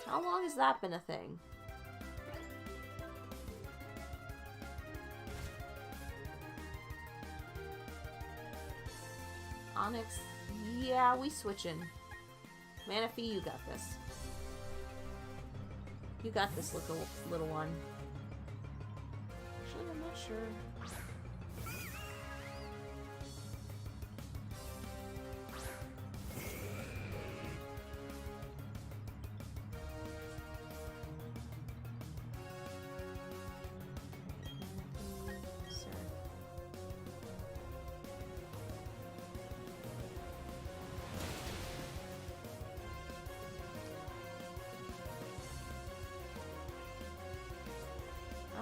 [SPEAKER 1] How long has that been a thing? Onyx, yeah, we switching. Manaphy, you got this. You got this, little one. Actually, I'm not sure.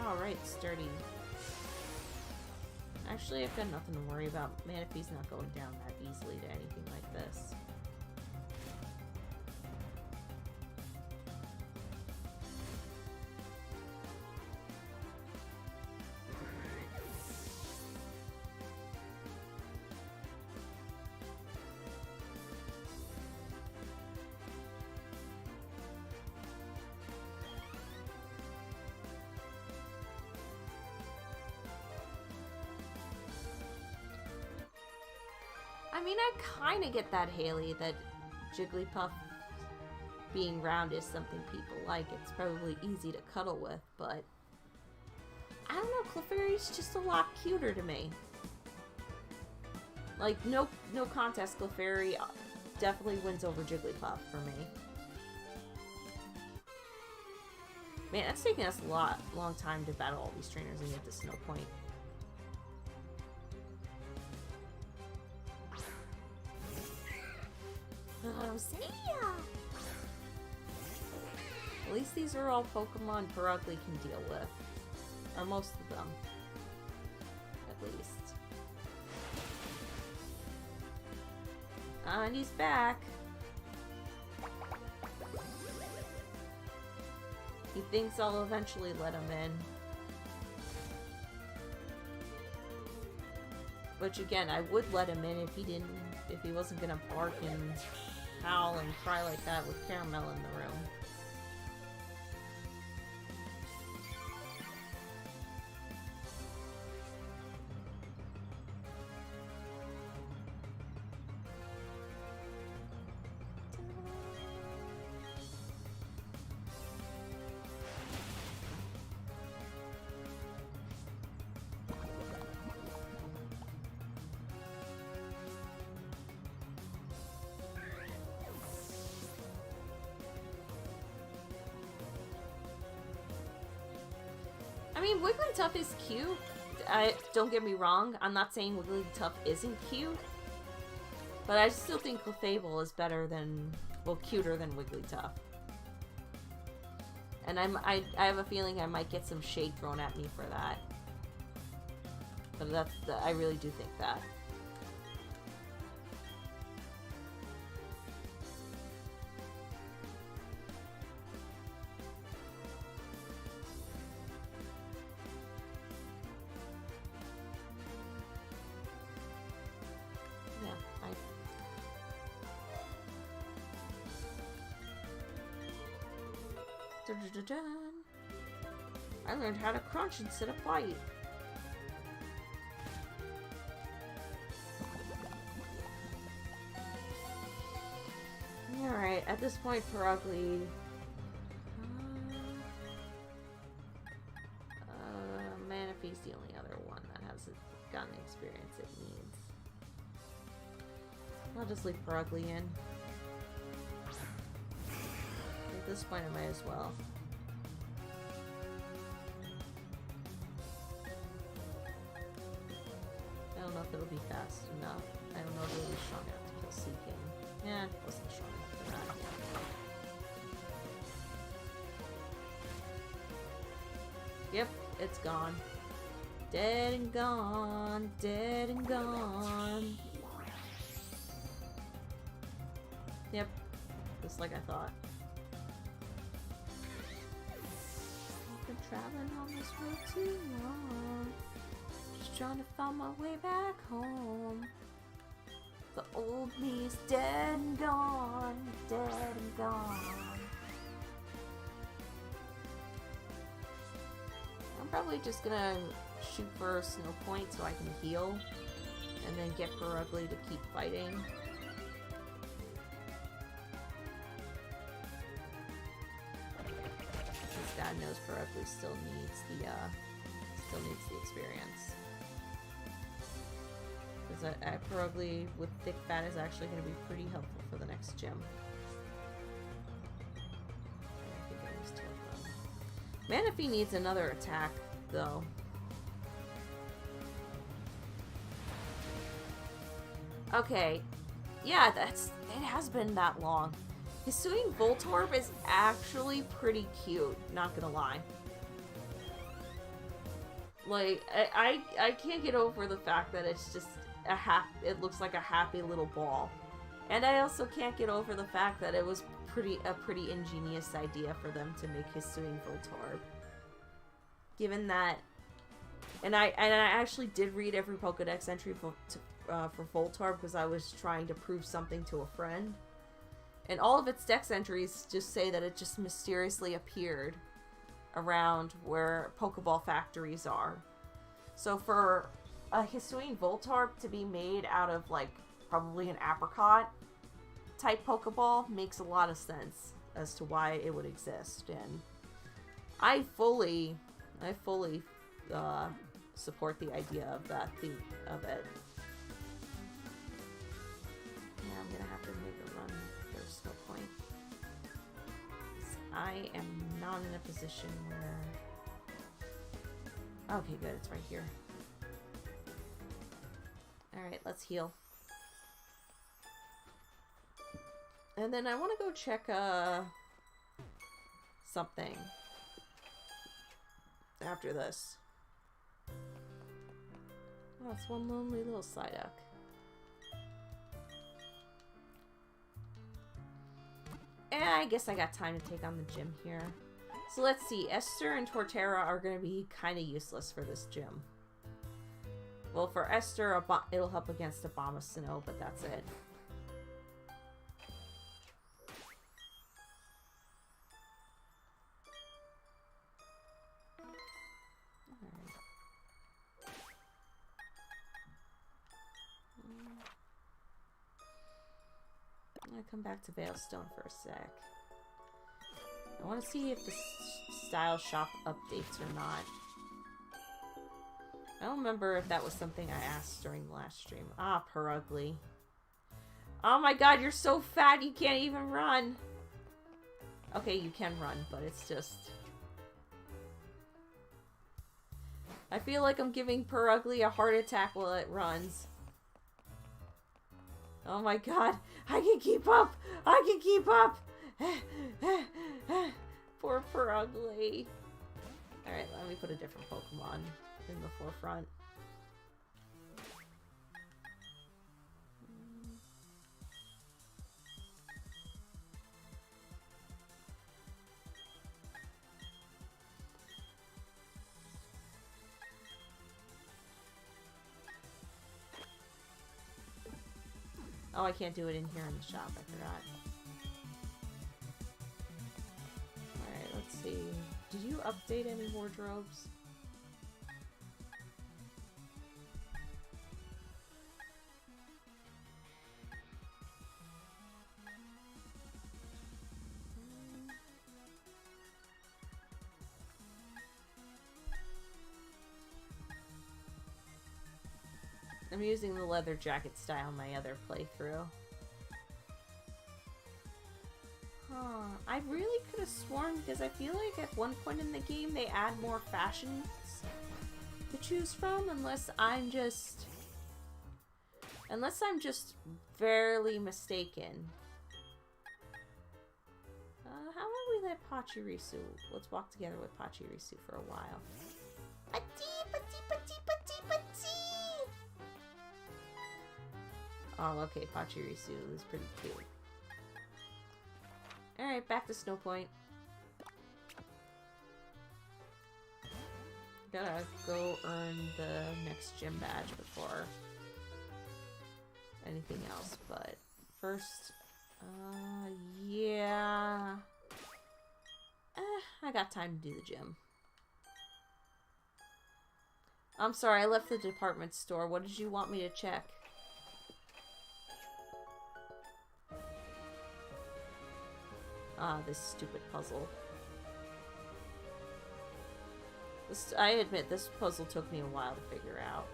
[SPEAKER 1] Alright, sturdy. Actually, I've got nothing to worry about. Manaphy's not going down that easily to anything like this. I mean, I kind of get that, Haley, that Jigglypuff being round is something people like. It's probably easy to cuddle with, but I don't know, Clefairy's just a lot cuter to me. Like, no contest, Clefairy definitely wins over Jigglypuff for me. Man, it's taking us a long time to battle all these trainers and get to Snow Point. Rosalia! At least these are all Pokemon Perugly can deal with. Or most of them. At least. And he's back. He thinks I'll eventually let him in. Which again, I would let him in if he wasn't gonna bark and howl and cry like that with Caramel in the room. mean, Wigglytuff is cute. Don't get me wrong. I'm not saying Wigglytuff isn't cute. But I still think Clefable is better than, well, cuter than Wigglytuff. And I have a feeling I might get some shade thrown at me for that. But I really do think that. I learned how to crunch instead of fight. Alright, at this point, Perugly... Manaphy's the only other one that hasn't gotten the experience it needs. I'll just leave Perugly in. At this point, I might as well. I don't know if it'll be fast enough. I don't know if it'll be strong enough to kill Seeking. Yeah, it wasn't strong enough for that. Yep, it's gone. Dead and gone. Dead and gone. Yep, just like I thought. I've been traveling on this road too long. Just trying to find my way back home. The old me's dead and gone. Dead and gone. I'm probably just gonna shoot for a Snow Point so I can heal. And then get Perugly to keep fighting. God knows Perugly still needs the experience. Because Perugly with thick fat is actually going to be pretty helpful for the next gym. I think I used Tail Manaphy needs another attack, though. Okay, yeah, it has been that long. Hisuian Voltorb is actually pretty cute, not gonna lie. Like, I can't get over the fact that it's just it looks like a happy little ball. And I also can't get over the fact that it was a pretty ingenious idea for them to make Hisuian Voltorb. Given that, and I actually did read every Pokédex entry for Voltorb because I was trying to prove something to a friend. And all of its dex entries just say that it just mysteriously appeared around where Pokeball factories are. So for a Hisuian Voltorb to be made out of, like, probably an apricot type Pokeball makes a lot of sense as to why it would exist. And I fully support the idea of that of it. Yeah, I'm gonna have to make a run. There's no point. I am not in a position where... Okay, good. It's right here. Alright, let's heal. And then I want to go check, something. After this. Oh, it's one lonely little Psyduck. And I guess I got time to take on the gym here. So let's see. Esther and Torterra are going to be kind of useless for this gym. Well, for Esther, it'll help against Abomasnow, but that's it. I'm gonna come back to Veilstone for a sec. I want to see if the style shop updates or not. I don't remember if that was something I asked during the last stream. Ah, Perugly. Oh my god, you're so fat you can't even run! Okay, you can run, but it's just... I feel like I'm giving Perugly a heart attack while it runs. Oh my god. I can keep up! I can keep up! Poor Perugly. Alright, let me put a different Pokemon in the forefront. Oh, I can't do it in here in the shop. I forgot. Alright, let's see. Did you update any wardrobes? I'm using the leather jacket style in my other playthrough. Huh. I really could have sworn, because I feel like at one point in the game they add more fashions to choose from, unless I'm just fairly mistaken. How about we let Pachirisu? Let's walk together with Pachirisu for a while. Oh, okay, Pachirisu is pretty cute. Alright, back to Snow Point. Gotta go earn the next gym badge before anything else, but first, yeah. I got time to do the gym. I'm sorry, I left the department store. What did you want me to check? Ah, this stupid puzzle. I admit, this puzzle took me a while to figure out.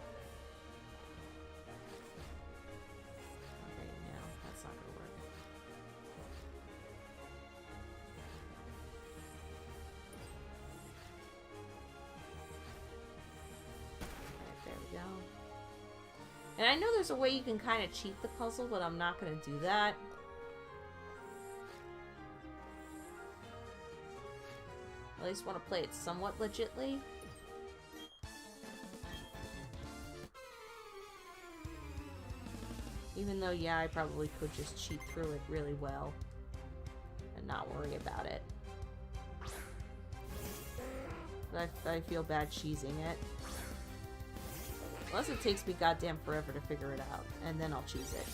[SPEAKER 1] Okay, no, that's not gonna work. Alright, there we go. And I know there's a way you can kind of cheat the puzzle, but I'm not gonna do that. At least want to play it somewhat legitly. Even though, yeah, I probably could just cheat through it really well and not worry about it. But I feel bad cheesing it. Unless it takes me goddamn forever to figure it out, and then I'll cheese it.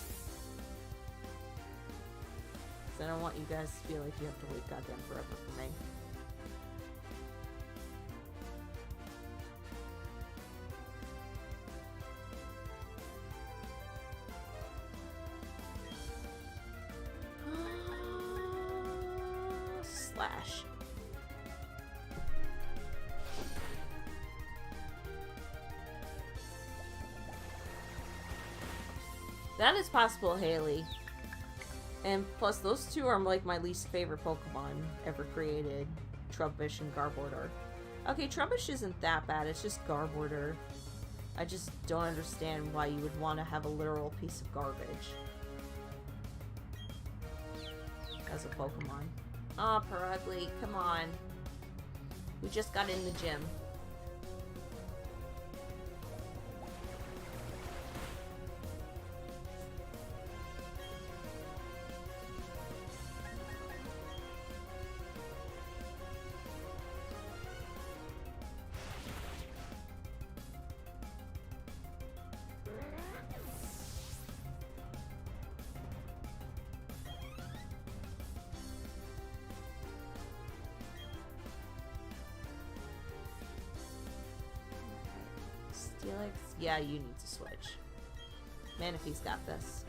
[SPEAKER 1] Because I don't want you guys to feel like you have to wait goddamn forever for me. Slash. That is possible, Haley. And plus, those two are like my least favorite Pokemon ever created. Trubbish and Garbodor. Okay, Trubbish isn't that bad, it's just Garbodor. I just don't understand why you would want to have a literal piece of garbage as a Pokemon. Aw, Perugly, come on. We just got in the gym. Steelix? Yeah, you need to switch. Manaphy's got this.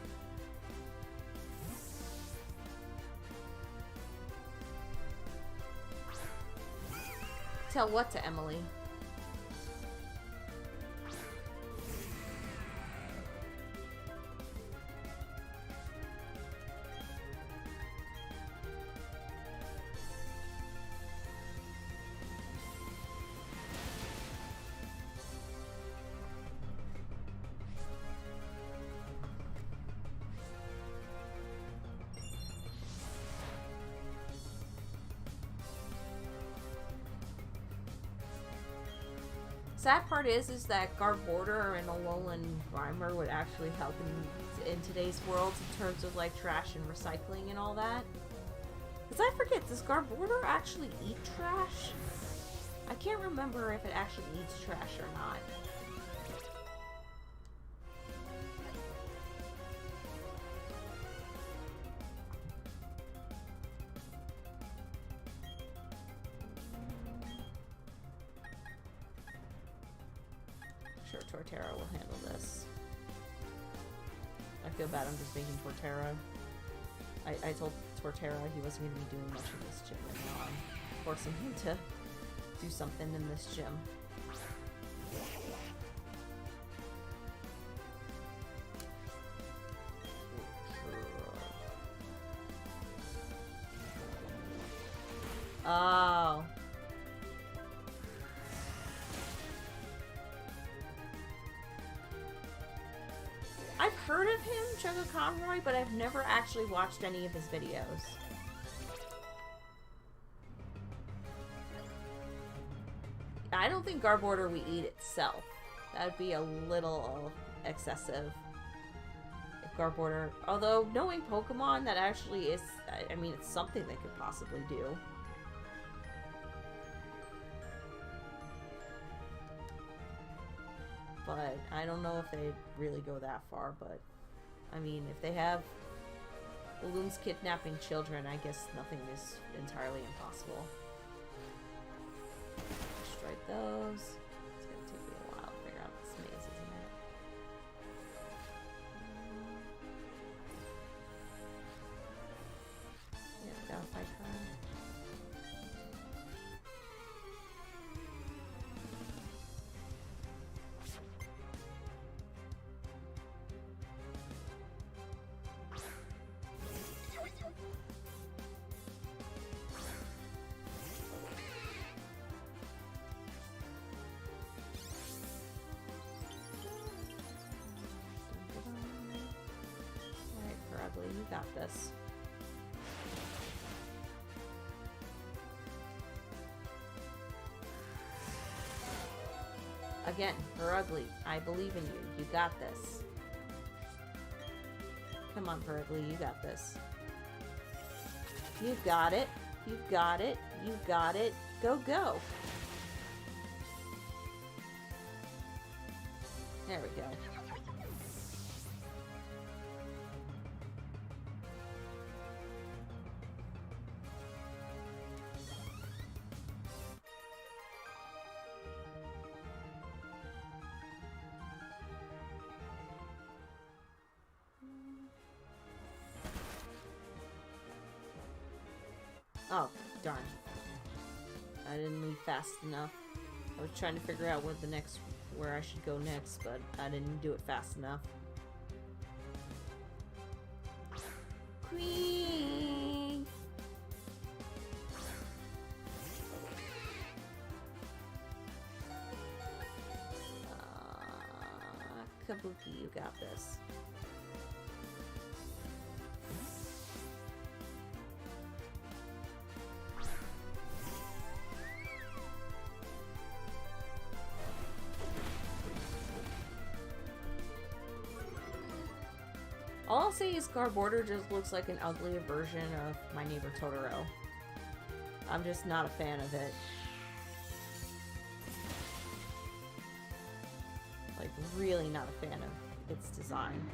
[SPEAKER 1] Tell what to Emily? Sad part is that Garb Border and Alolan Grimer would actually help in today's world in terms of like trash and recycling and all that. Because I forget, does Garb Border actually eat trash? I can't remember if it actually eats trash or not. Sure, Torterra will handle this. I feel bad, I'm just making Torterra. I told Torterra he wasn't going to be doing much in this gym, and now I'm forcing him to do something in this gym. Oh. I've heard of him, Chugga Conroy, but I've never actually watched any of his videos. I don't think Garb Border we eat itself. That would be a little excessive. If Garb Border, although knowing Pokemon, that actually is, I mean, it's something they could possibly do. But I don't know if they really go that far, but I mean, if they have balloons kidnapping children, I guess nothing is entirely impossible. Destroy those. It's gonna take me a while to figure out this maze, isn't it? Yeah, we gotta fight her. You got this. Again, Perugly, I believe in you. You got this. Come on, Perugly, you got this. You got it. You got it. You got it. Go, go. There we go. Oh, darn. I didn't leave fast enough. I was trying to figure out where I should go next, but I didn't do it fast enough. Queen! Kabuki, you got this. All I'll say is Garb Border just looks like an uglier version of My Neighbor Totoro. I'm just not a fan of it. Like, really not a fan of its design.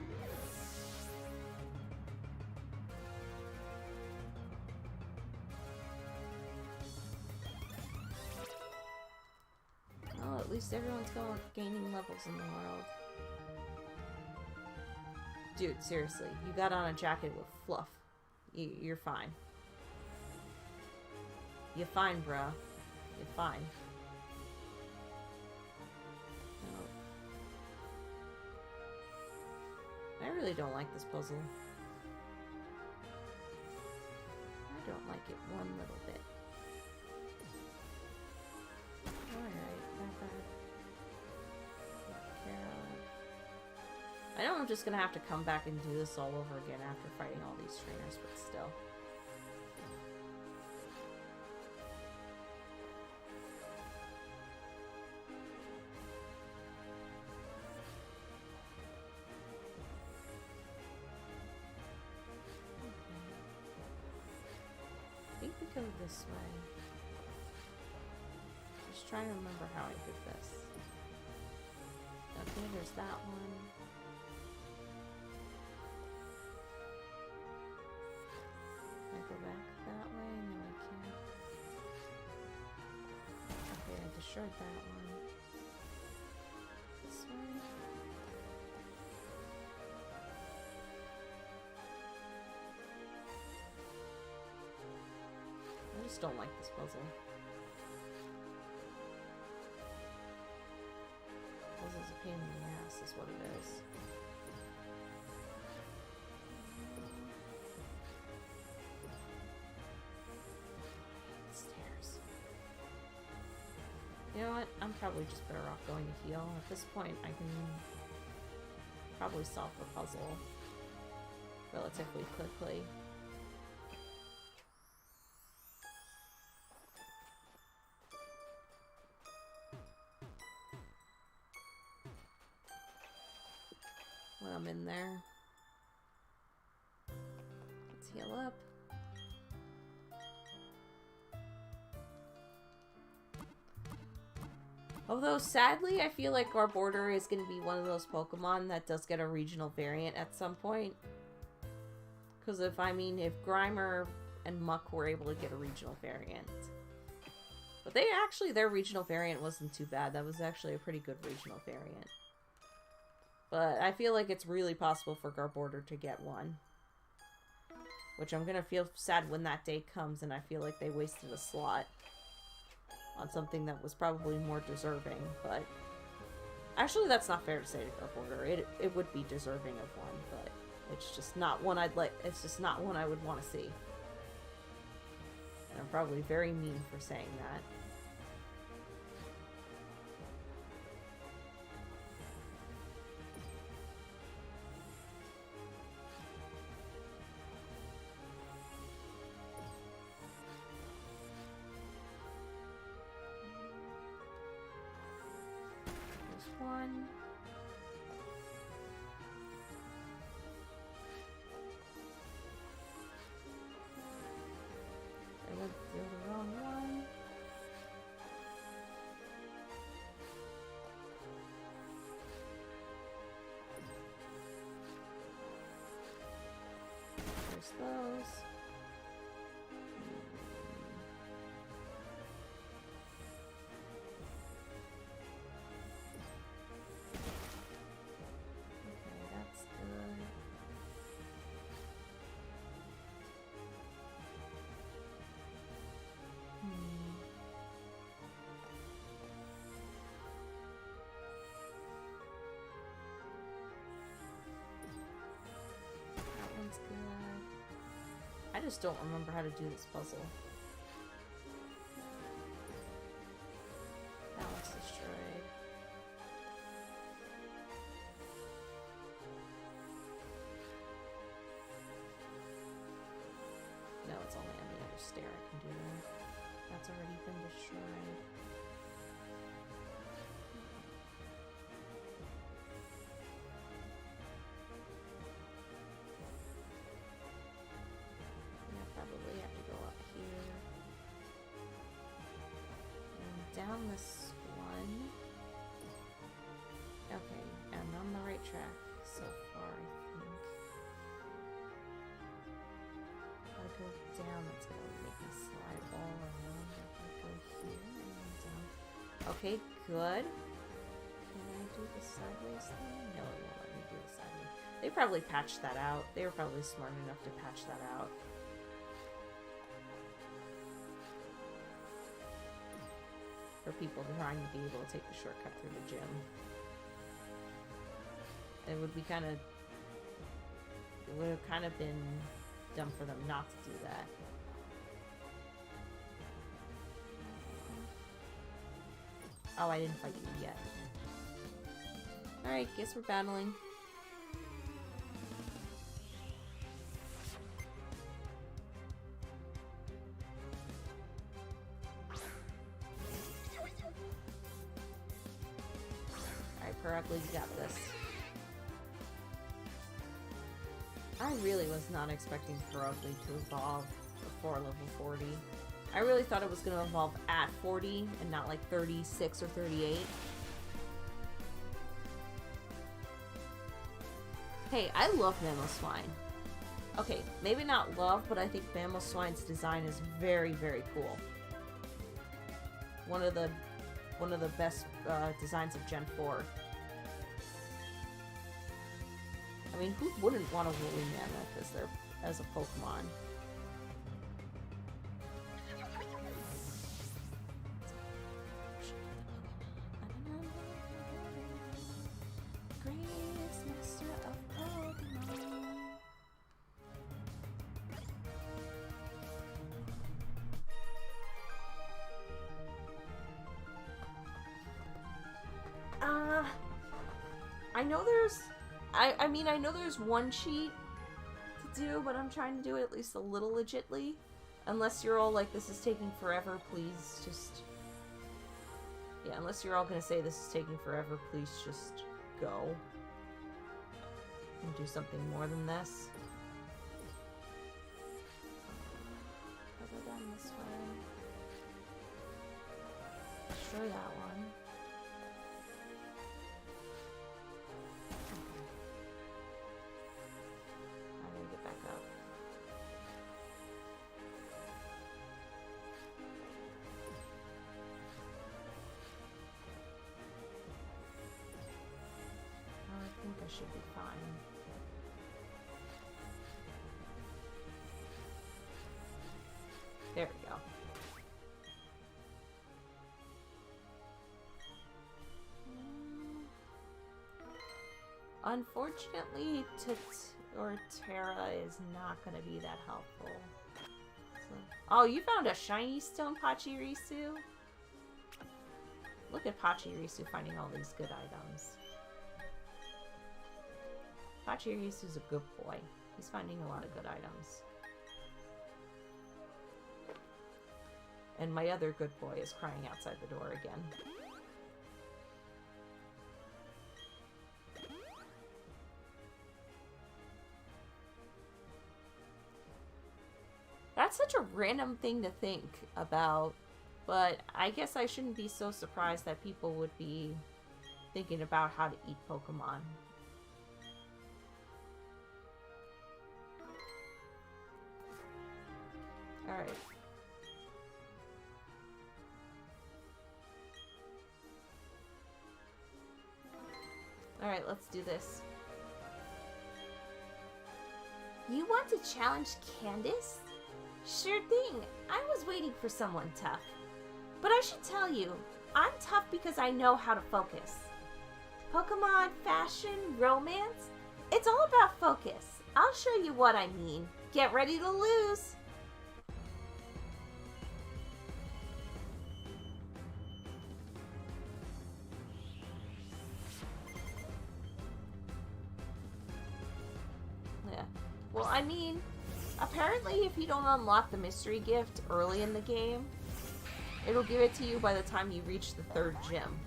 [SPEAKER 1] Well, at least everyone's gaining levels in the world. Dude, seriously, you got on a jacket with fluff. You're fine. You're fine, bruh. You're fine. No. I really don't like this puzzle. I don't like it one little bit. Alright, not bad. I know I'm just gonna have to come back and do this all over again after fighting all these trainers, but still. go this way. Just trying to remember how I did this. Okay, there's that one. I go back that way? No, I can't. Okay, I destroyed that one. This way. I just don't like this puzzle. Puzzle's a pain in the ass, is what it is. Stairs. You know what? I'm probably just better off going to heal. At this point, I can probably solve the puzzle relatively quickly. When I'm in there. Let's heal up. Although, sadly, I feel like our border is going to be one of those Pokemon that does get a regional variant at some point. Because if Grimer and Muck were able to get a regional variant. But their regional variant wasn't too bad. That was actually a pretty good regional variant. But I feel like it's really possible for Garbodor to get one. Which I'm going to feel sad when that day comes and I feel like they wasted a slot on something that was probably more deserving. But actually, that's not fair to say to Garbodor. It would be deserving of one, but it's just not one it's just not one I would want to see. And I'm probably very mean for saying that. One. I went through the wrong one. There's those. Good. I just don't remember how to do this puzzle. That one's destroyed. No, it's only on the other stair I can do that. That's already been destroyed. Probably have to go up here. And down this one. Okay, I'm on the right track so far, I think. If I go down, it's going to make me slide all around. If I go here and then down. Okay, good. Can I do the sideways thing? No, it won't let me do the sideways. They probably patched that out. They were probably smart enough to patch that out. For people trying to be able to take the shortcut through the gym. It would have kind of been dumb for them not to do that. Oh, I didn't fight you yet. Alright, guess we're battling. Correctly, you got this. I really was not expecting Ferocity to evolve before level 40. I really thought it was going to evolve at 40 and not like 36 or 38. Hey, I love Mamoswine. Okay, maybe not love, but I think Mamoswine's design is very, very cool. One of the best designs of Gen 4. I mean, who wouldn't want a woolly mammoth as a Pokemon? I know there's one cheat to do, but I'm trying to do it at least a little legitly. Unless you're all like, this is taking forever, please just... Yeah, unless you're all gonna say this is taking forever, please just go. And do something more than this. I'll go down this way. Destroy that one. Should be fine. There we go. Unfortunately, Torterra is not going to be that helpful. So, oh, you found a shiny stone, Pachirisu? Look at Pachirisu finding all these good items. Pachirisu's a good boy. He's finding a lot of good items. And my other good boy is crying outside the door again. That's such a random thing to think about, but I guess I shouldn't be so surprised that people would be thinking about how to eat Pokemon. Alright. Alright, let's do this. You want to challenge Candace? Sure thing. I was waiting for someone tough. But I should tell you, I'm tough because I know how to focus. Pokemon, fashion, romance, it's all about focus. I'll show you what I mean. Get ready to lose. Well, I mean, apparently if you don't unlock the mystery gift early in the game, it'll give it to you by the time you reach the 3rd gym.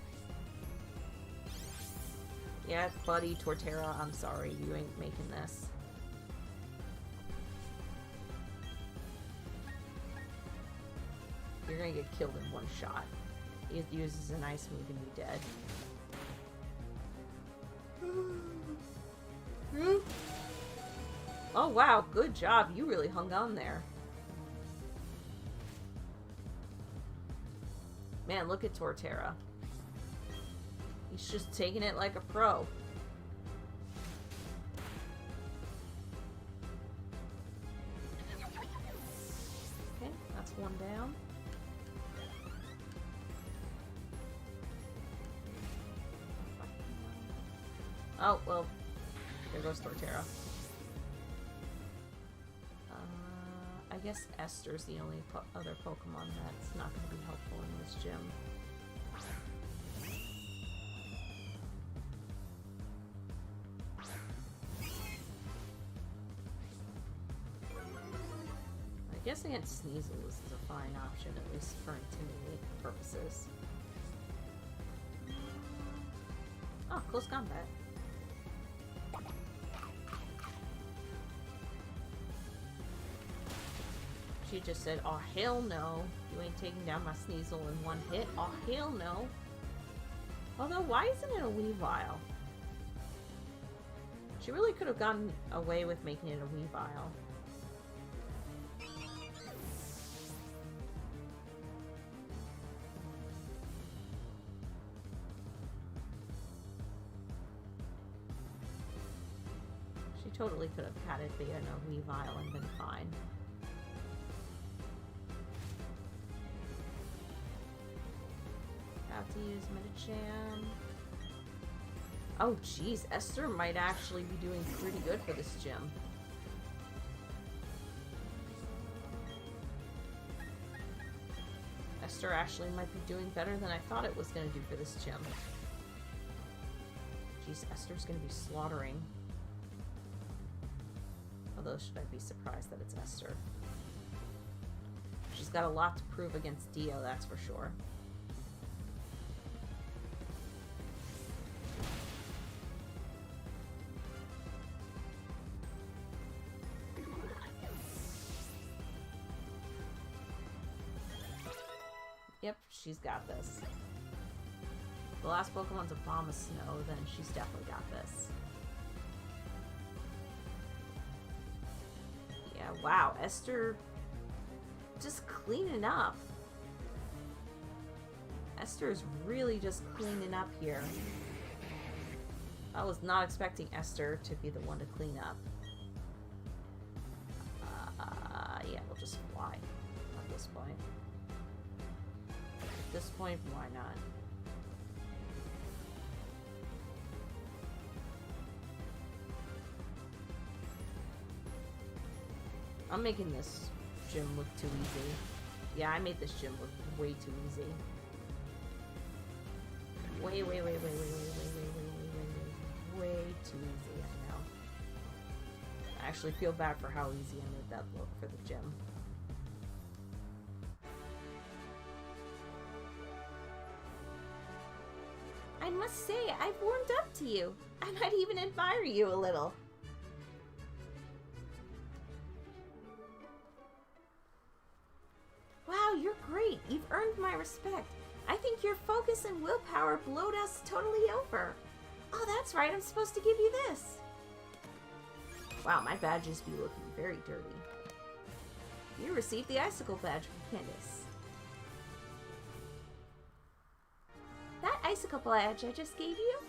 [SPEAKER 1] Yeah, buddy, Torterra, I'm sorry, you ain't making this. You're gonna get killed in one shot. It uses an ice move and you're dead. Oh wow, good job. You really hung on there. Man, look at Torterra. He's just taking it like a pro. Okay, that's one down. Oh, well, there goes Torterra. I guess Esther's the only other Pokemon that's not going to be helpful in this gym. I guess against Sneasel this is a fine option, at least for intimidating purposes. Oh, close combat. She just said, "Oh, hell no. You ain't taking down my Sneasel in one hit. Oh, hell no." Although, why isn't it a Weavile? She really could have gotten away with making it a Weavile. She totally could have had it be in a Weavile and been fine. About to use Medicham. Oh geez, Esther might actually be doing pretty good for this gym. Esther actually might be doing better than I thought it was going to do for this gym. Geez, Esther's going to be slaughtering. Although, should I be surprised that it's Esther? She's got a lot to prove against Dio, that's for sure. Yep, she's got this. The last Pokemon's a Bomb of Snow, then she's definitely got this. Yeah, wow, Esther just cleaning up. Esther is really just cleaning up here. I was not expecting Esther to be the one to clean up. Yeah, we'll just fly at this point. At this point, why not? I'm making this gym look too easy. Yeah, I made this gym look way too easy. Way too easy, I know. I actually feel bad for how easy I made that look for the gym. I must say, I've warmed up to you. I might even admire you a little. Wow, you're great. You've earned my respect. I think your focus and willpower blowed us totally over. Oh, that's right. I'm supposed to give you this. Wow, my badges be looking very dirty. You received the Icicle badge from Candace. That Icicle badge I just gave you?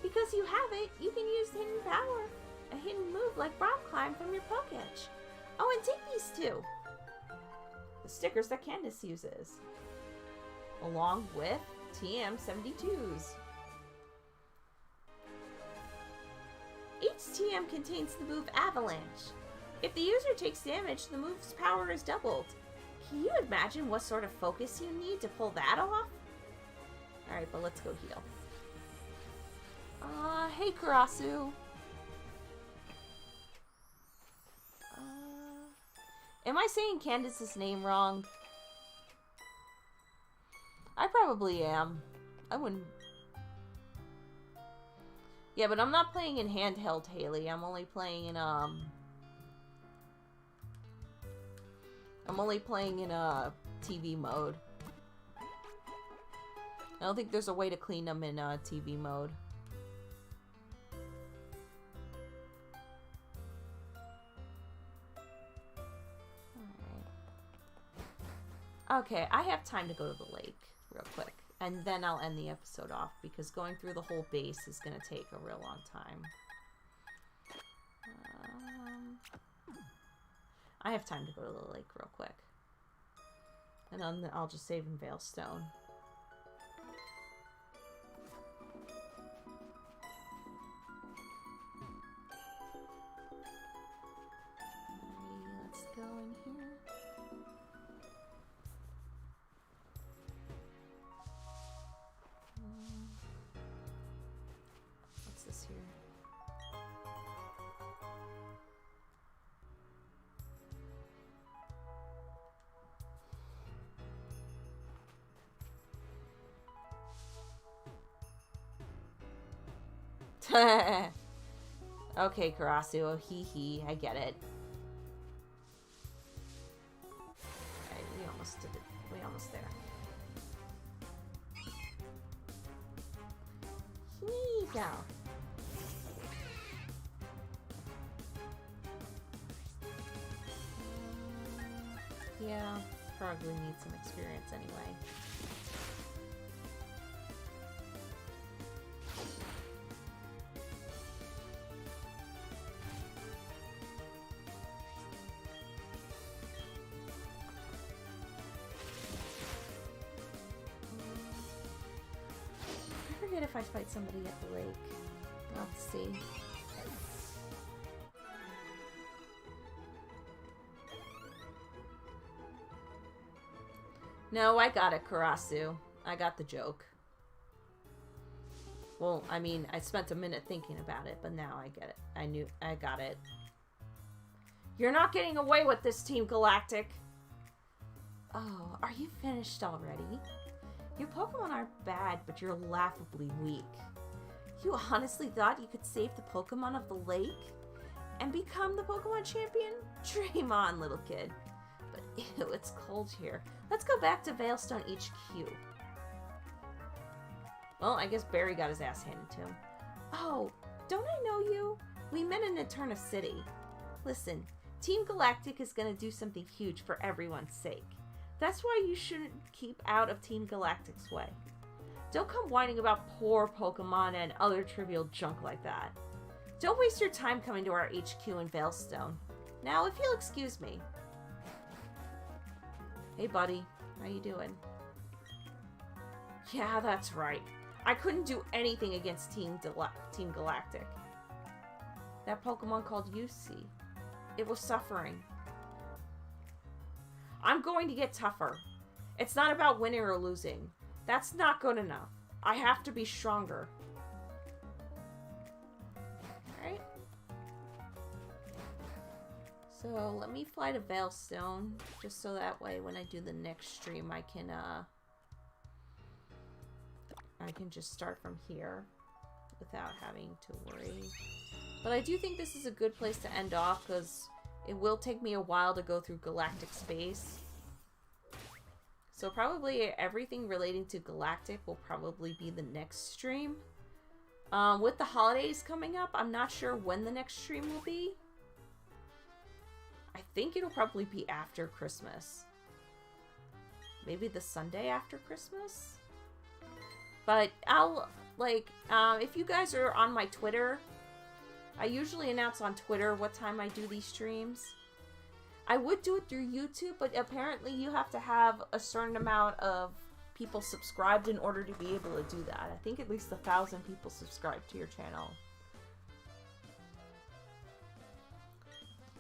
[SPEAKER 1] Because you have it, you can use Hidden Power, a hidden move like Rock Climb from your Pokédex. Oh, and take these too. The stickers that Candace uses. Along with TM72s. Each TM contains the move Avalanche. If the user takes damage, the move's power is doubled. Can you imagine what sort of focus you need to pull that off? Alright, but let's go heal. Hey Karasu. Am I saying Candace's name wrong? I probably am. I wouldn't... Yeah, but I'm not playing in handheld Haley. I'm only playing in, TV mode. I don't think there's a way to clean them in, TV mode. Okay, I have time to go to the lake real quick. And then I'll end the episode off because going through the whole base is going to take a real long time. I have time to go to the lake real quick. And then I'll just save in Veilstone. Let's go in here. What's this here? Okay, Karasu, hee hee, I get it. almost did it. We almost there. Shinoh. Yeah, probably need some experience anyway. I forget if I fight somebody at the lake. Let's see. No, I got it, Karasu. I got the joke. Well, I mean, I spent a minute thinking about it, but now I get it. I got it. You're not getting away with this, Team Galactic. Oh, are you finished already? Your Pokemon aren't bad, but you're laughably weak. You honestly thought you could save the Pokemon of the lake and become the Pokemon champion? Dream on, little kid. But ew, it's cold here. Let's go back to Veilstone HQ. Well, I guess Barry got his ass handed to him. Oh, don't I know you? We met in Eterna City. Listen, Team Galactic is gonna do something huge for everyone's sake. That's why you shouldn't keep out of Team Galactic's way. Don't come whining about poor Pokemon and other trivial junk like that. Don't waste your time coming to our HQ in Veilstone. Now, if you'll excuse me. Hey, buddy. How you doing? Yeah, that's right. I couldn't do anything against Team Galactic. That Pokemon called UC. It was suffering. I'm going to get tougher. It's not about winning or losing. That's not good enough. I have to be stronger. Alright. So, let me fly to Veilstone, just so that way when I do the next stream, I can just start from here without having to worry. But I do think this is a good place to end off, because it will take me a while to go through galactic space. So probably everything relating to Galactic will probably be the next stream. With the holidays coming up, I'm not sure when the next stream will be. I think it'll probably be after Christmas. Maybe the Sunday after Christmas? But I'll, like, if you guys are on my Twitter, I usually announce on Twitter what time I do these streams. I would do it through YouTube, but apparently you have to have a certain amount of people subscribed in order to be able to do that. I think at least 1,000 people subscribe to your channel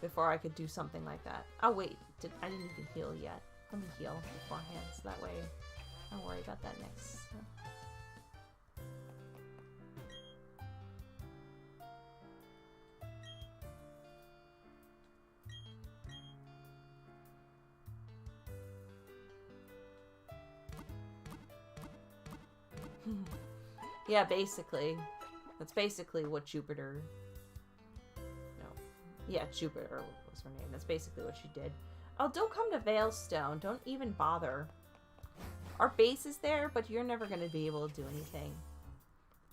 [SPEAKER 1] before I could do something like that. Oh wait, I didn't even heal yet. Let me heal beforehand, so that way I don't worry about that next. Yeah, basically. That's basically what Jupiter... No. Yeah, Jupiter was her name. That's basically what she did. Oh, don't come to Veilstone. Don't even bother. Our base is there, but you're never going to be able to do anything.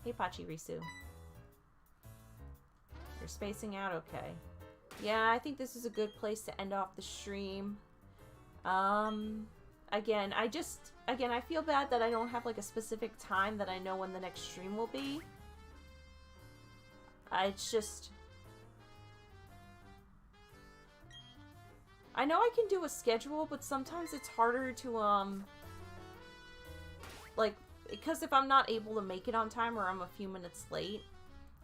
[SPEAKER 1] Hey, Pachirisu. You're spacing out okay. Yeah, I think this is a good place to end off the stream. Again, I feel bad that I don't have, like, a specific time that I know when the next stream will be. It's just... I know I can do a schedule, but sometimes it's harder to, like, because if I'm not able to make it on time or I'm a few minutes late,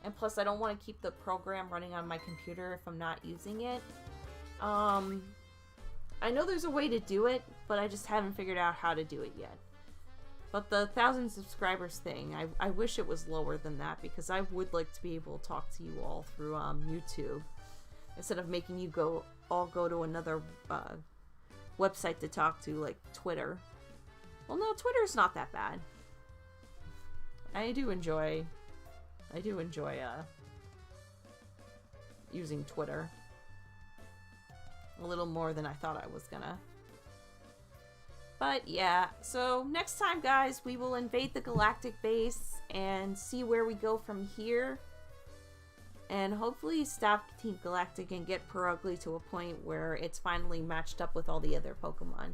[SPEAKER 1] and plus I don't want to keep the program running on my computer if I'm not using it, I know there's a way to do it, but I just haven't figured out how to do it yet. But the 1,000 subscribers thing, I wish it was lower than that, because I would like to be able to talk to you all through YouTube, instead of making you all go to another website to talk to, like Twitter. Well, no, Twitter's not that bad. I do enjoy using Twitter. A little more than I thought I was gonna. But yeah, so next time, guys, we will invade the galactic base and see where we go from here. And hopefully stop Team Galactic and get Perugly to a point where it's finally matched up with all the other Pokemon.